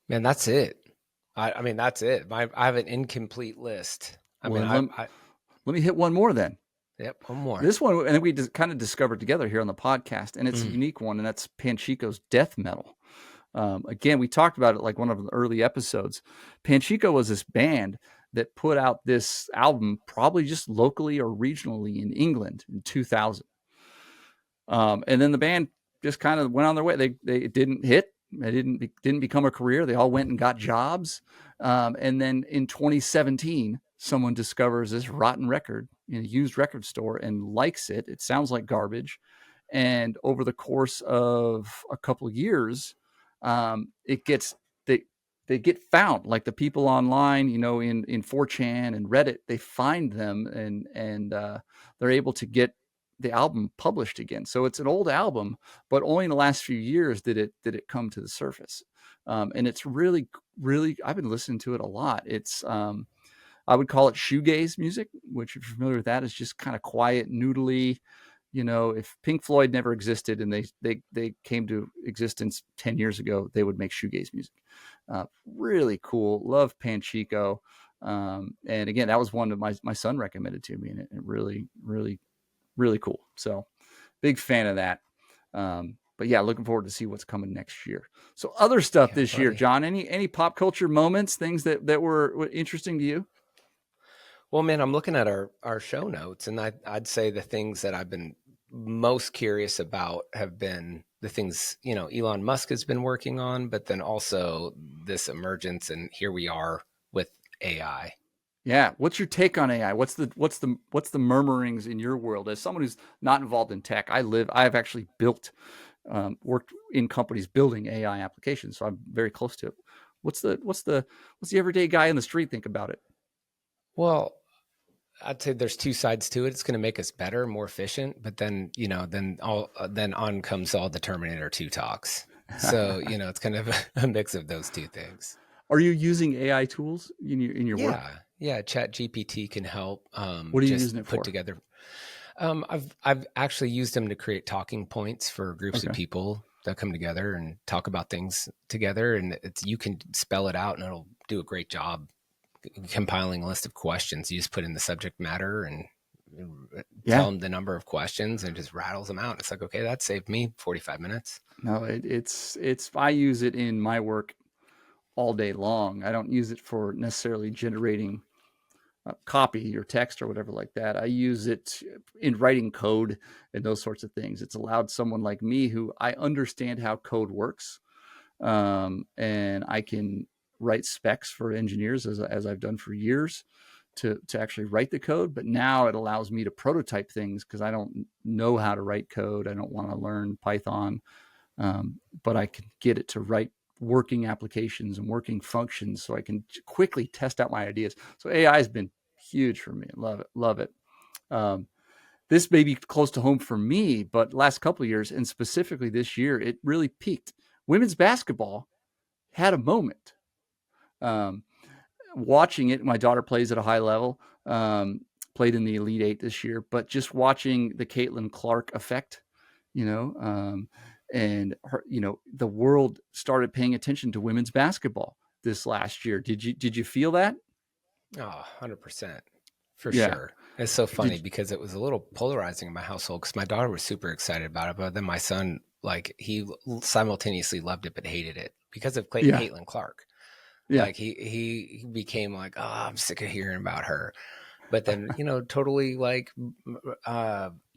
Man, that's it. I mean, that's it. I have an incomplete list. Let me hit one more then. Yep, one more. This one, and we kind of discovered together here on the podcast, and it's a unique one, and that's Panchico's Death Metal. Again, we talked about it like one of the early episodes. Panchico was this band that put out this album probably just locally or regionally in England in 2000. And then the band just kind of went on their way. They didn't hit. It didn't become a career. They all went and got jobs. And then in 2017, someone discovers this rotten record in a used record store and likes it. It sounds like garbage. And over the course of a couple of years, they get found, like the people online, in 4chan and Reddit, they find them and they're able to get the album published again. So it's an old album, but only in the last few years did it come to the surface. And it's really, really, I've been listening to it a lot. It's, I would call it shoegaze music, which, if you're familiar with that, is just kind of quiet, noodly. If Pink Floyd never existed and they came to existence 10 years ago, they would make shoegaze music. Really cool. Love Panchico. And again, that was one that my son recommended to me, and it really, really, really cool. So big fan of that. But yeah, looking forward to see what's coming next year. So other stuff this year, John, any pop culture moments, things that were interesting to you? Well, man, I'm looking at our show notes, and I'd say the things that I've been most curious about have been the things, Elon Musk has been working on, but then also this emergence, and here we are with AI. Yeah. What's your take on AI? What's the murmurings in your world? As someone who's not involved in tech, I've actually worked in companies building AI applications. So I'm very close to it. What's the everyday guy in the street think about it? Well, I'd say there's two sides to it. It's going to make us better, more efficient, but then, then on comes all the Terminator 2 talks. So, it's kind of a mix of those two things. Are you using AI tools in your work? Yeah. Chat GPT can help. What are you using it for? Put together. I've actually used them to create talking points for groups of people that come together and talk about things together. And you can spell it out and it'll do a great job compiling a list of questions. You just put in the subject matter and tell them the number of questions and just rattles them out. It's like, okay, that saved me 45 minutes. No, it's I use it in my work all day long. I don't use it for necessarily generating copy or text or whatever like that. I use it in writing code and those sorts of things. It's allowed someone like me, who I understand how code works, and I can write specs for engineers as I've done for years to actually write the code. But now it allows me to prototype things because I don't know how to write code. I don't want to learn Python, but I can get it to write working applications and working functions so I can quickly test out my ideas. So AI has been huge for me. Love it. This may be close to home for me, but last couple of years, and specifically this year, it really peaked. Women's basketball had a moment. Watching it, my daughter plays at a high level, played in the Elite Eight this year, but just watching the Caitlin Clark effect, and her, the world started paying attention to women's basketball this last year. Did you feel that? Oh, 100%. For sure. It's so funny because it was a little polarizing in my household because my daughter was super excited about it, but then my son, he simultaneously loved it but hated it because of Caitlin Clark. Yeah. Like he became like, oh, I'm sick of hearing about her. But then, totally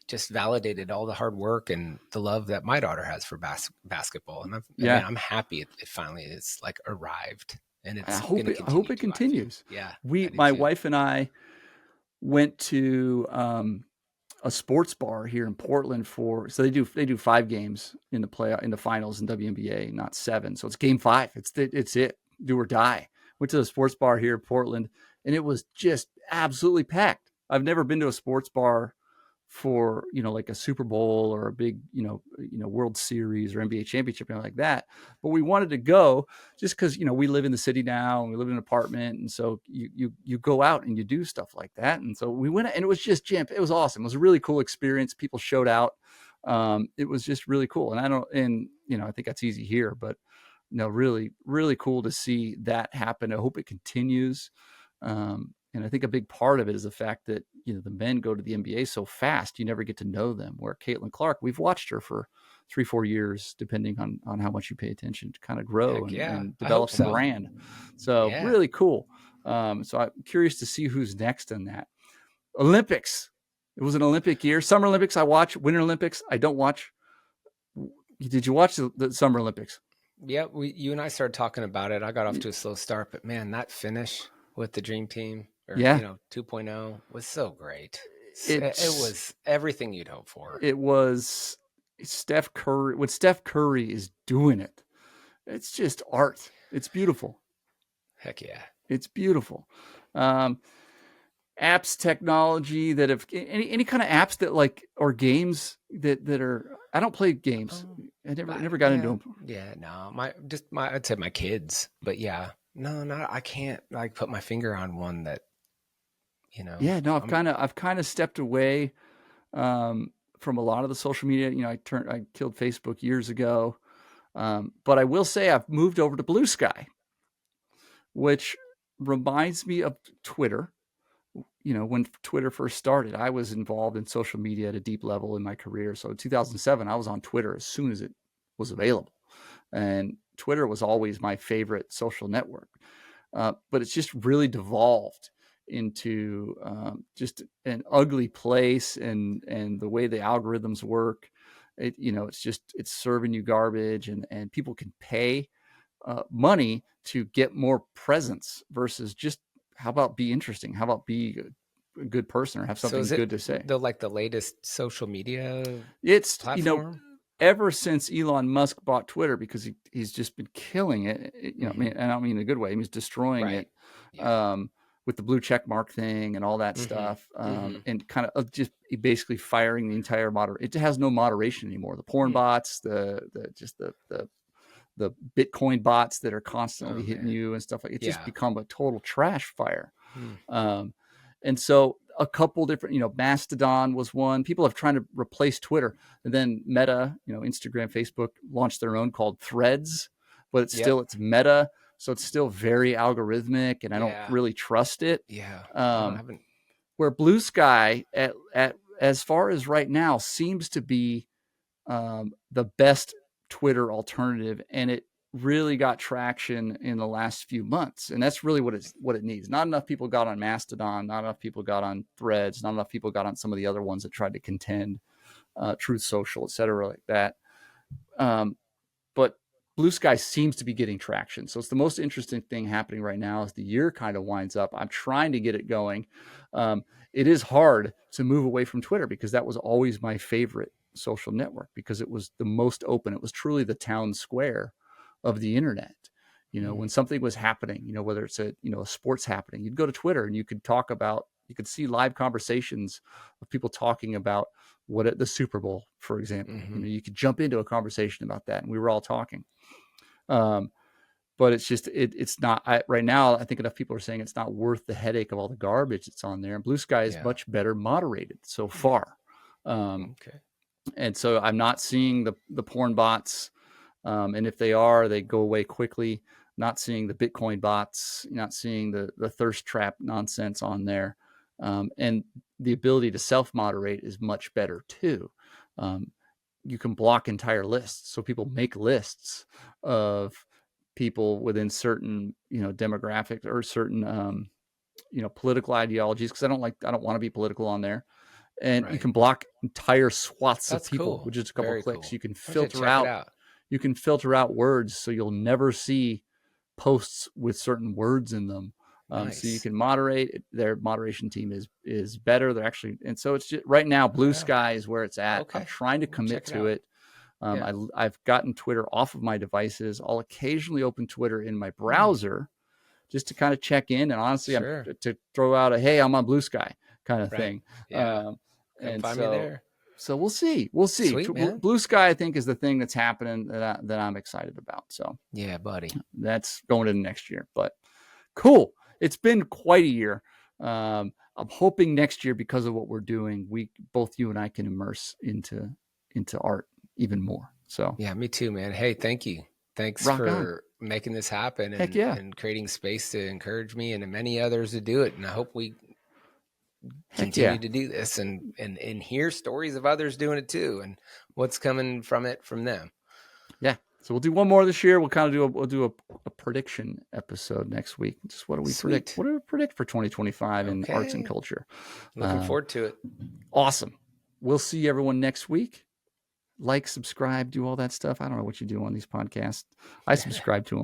just validated all the hard work and the love that my daughter has for basketball. And Yeah. I'm happy it finally is like arrived, and I it's hope going to it, I continue hope it to, I feel. continues. Yeah. My wife and I went to a sports bar here in Portland so they do 5 games in the finals in WNBA, not 7. So it's game 5. It's it, do or die. Went to the sports bar here in Portland, and it was just absolutely packed. I've never been to a sports bar for, like a Super Bowl or a big, World Series or NBA championship, anything like that. But we wanted to go just because, we live in the city now and we live in an apartment. And so you go out and you do stuff like that. And so we went, and it was just jammed. It was awesome. It was a really cool experience. People showed out. It was just really cool. And I think that's easy here, but really, really cool to see that happen. I hope it continues. And I think a big part of it is the fact that, the men go to the NBA so fast, you never get to know them. Where Caitlin Clark, we've watched her for 3-4 years, depending on how much you pay attention, to kind of grow and develop a brand. So really cool. So I'm curious to see who's next in that. Olympics. It was an Olympic year. Summer Olympics I watch. Winter Olympics I don't watch. Did you watch the Summer Olympics? Yeah, you and I started talking about it. I got off to a slow start, but man, that finish with the Dream Team, or 2.0, was so great. It was everything you'd hope for. It was Steph Curry. What Steph Curry is doing it's just art. It's beautiful. Heck yeah. It's beautiful. Apps, technology that have any kind of apps that or games that are. I don't play games. I never got into them. Yeah, no, I'd say my kids, but yeah, no, I can't put my finger on one that, Yeah, no, I've kind of stepped away from a lot of the social media. I killed Facebook years ago, but I will say I've moved over to Blue Sky, which reminds me of Twitter. When Twitter first started, I was involved in social media at a deep level in my career. So in 2007, I was on Twitter as soon as it was available. And Twitter was always my favorite social network. But it's just really devolved into just an ugly place, and the way the algorithms work, it's serving you garbage, and people can pay money to get more presence versus just, how about be interesting? How about be a good person or have something good to say? The latest social media platform? Ever since Elon Musk bought Twitter, because he's just been killing it. I mean, I don't mean in a good way. He's destroying it with the blue check mark thing and all that stuff, and kind of just basically firing the entire It has no moderation anymore. The porn bots, the Bitcoin bots that are constantly hitting you and stuff like it's just become a total trash fire. And so a couple different, Mastodon was one. People have tried to replace Twitter, and then Meta, Instagram, Facebook launched their own called Threads, but it's still, it's Meta. So it's still very algorithmic, and I don't really trust it. Where Blue Sky at as far as right now seems to be the best Twitter alternative, and it really got traction in the last few months, and that's really what it needs. Not enough people got on Mastodon, not enough people got on Threads, not enough people got on some of the other ones that tried to contend, Truth Social, etc., like that. But Blue Sky seems to be getting traction, so it's the most interesting thing happening right now as the year kind of winds up. I'm trying to get it going. It is hard to move away from Twitter, because that was always my favorite social network, because it was the most open. It was truly the town square of the internet. When something was happening, whether it's a sports happening, you'd go to Twitter and you could see live conversations of people talking about the Super Bowl, for example. You could jump into a conversation about that, and we were all talking. But it's just, it's not, right now, I think enough people are saying it's not worth the headache of all the garbage that's on there. And Blue Sky is much better moderated so far. And so I'm not seeing the porn bots. And if they are, they go away quickly. Not seeing the Bitcoin bots, not seeing the thirst trap nonsense on there. And the ability to self-moderate is much better too. You can block entire lists. So people make lists of people within certain, demographics or certain, political ideologies, because I don't want to be political on there. and you Right. can block entire swaths That's of people cool. with just a couple Very of clicks. cool. You can I'm gonna filter check it out. out. You can filter out words, so you'll never see posts with certain words in them. So you Nice. can moderate. Their moderation team is better. They're actually, and so it's just right now. Blue Wow. Sky is where it's at. I'm Okay. trying to We'll commit check it to out. it. Yeah. I've gotten Twitter off of my devices. I'll occasionally open Twitter in my browser just to kind of check in. And honestly, Sure. I'm to throw out a, hey, I'm on Blue Sky kind of Right. thing. Yeah. Come And find me there. so we'll see. We'll see. Sweet, man. Blue Sky, I think, is the thing that's happening that I'm excited about. So Yeah, buddy. that's going into next year. But cool. It's been quite a year. I'm hoping next year, because of what we're doing, both you and I can immerse into art even more. So Yeah, me too, man. Hey, thank you. Thanks Rock for making this happen Heck yeah. and creating space to encourage me and many others to do it. And I hope we continue yeah. to do this and hear stories of others doing it too and what's coming from it from them. Yeah. So we'll do one more this year. We'll kind of do a prediction episode next week. Just what do we predict? What do we predict for 2025 in arts and culture? Looking forward to it. Awesome. We'll see everyone next week. Like, subscribe, do all that stuff. I don't know what you do on these podcasts. I subscribe to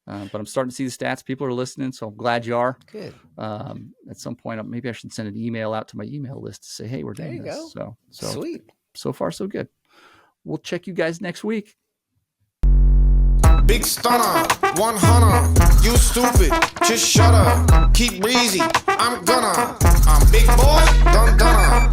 them, but I'm starting to see the stats. People are listening, so I'm glad you are. Good. At some point, maybe I should send an email out to my email list to say, hey, we're doing There you this. go. So Sweet. So far, so good. We'll check you guys next week. Big stunner, 100. You stupid, just shut up. Keep breezy, I'm gonna. I'm big boy, done.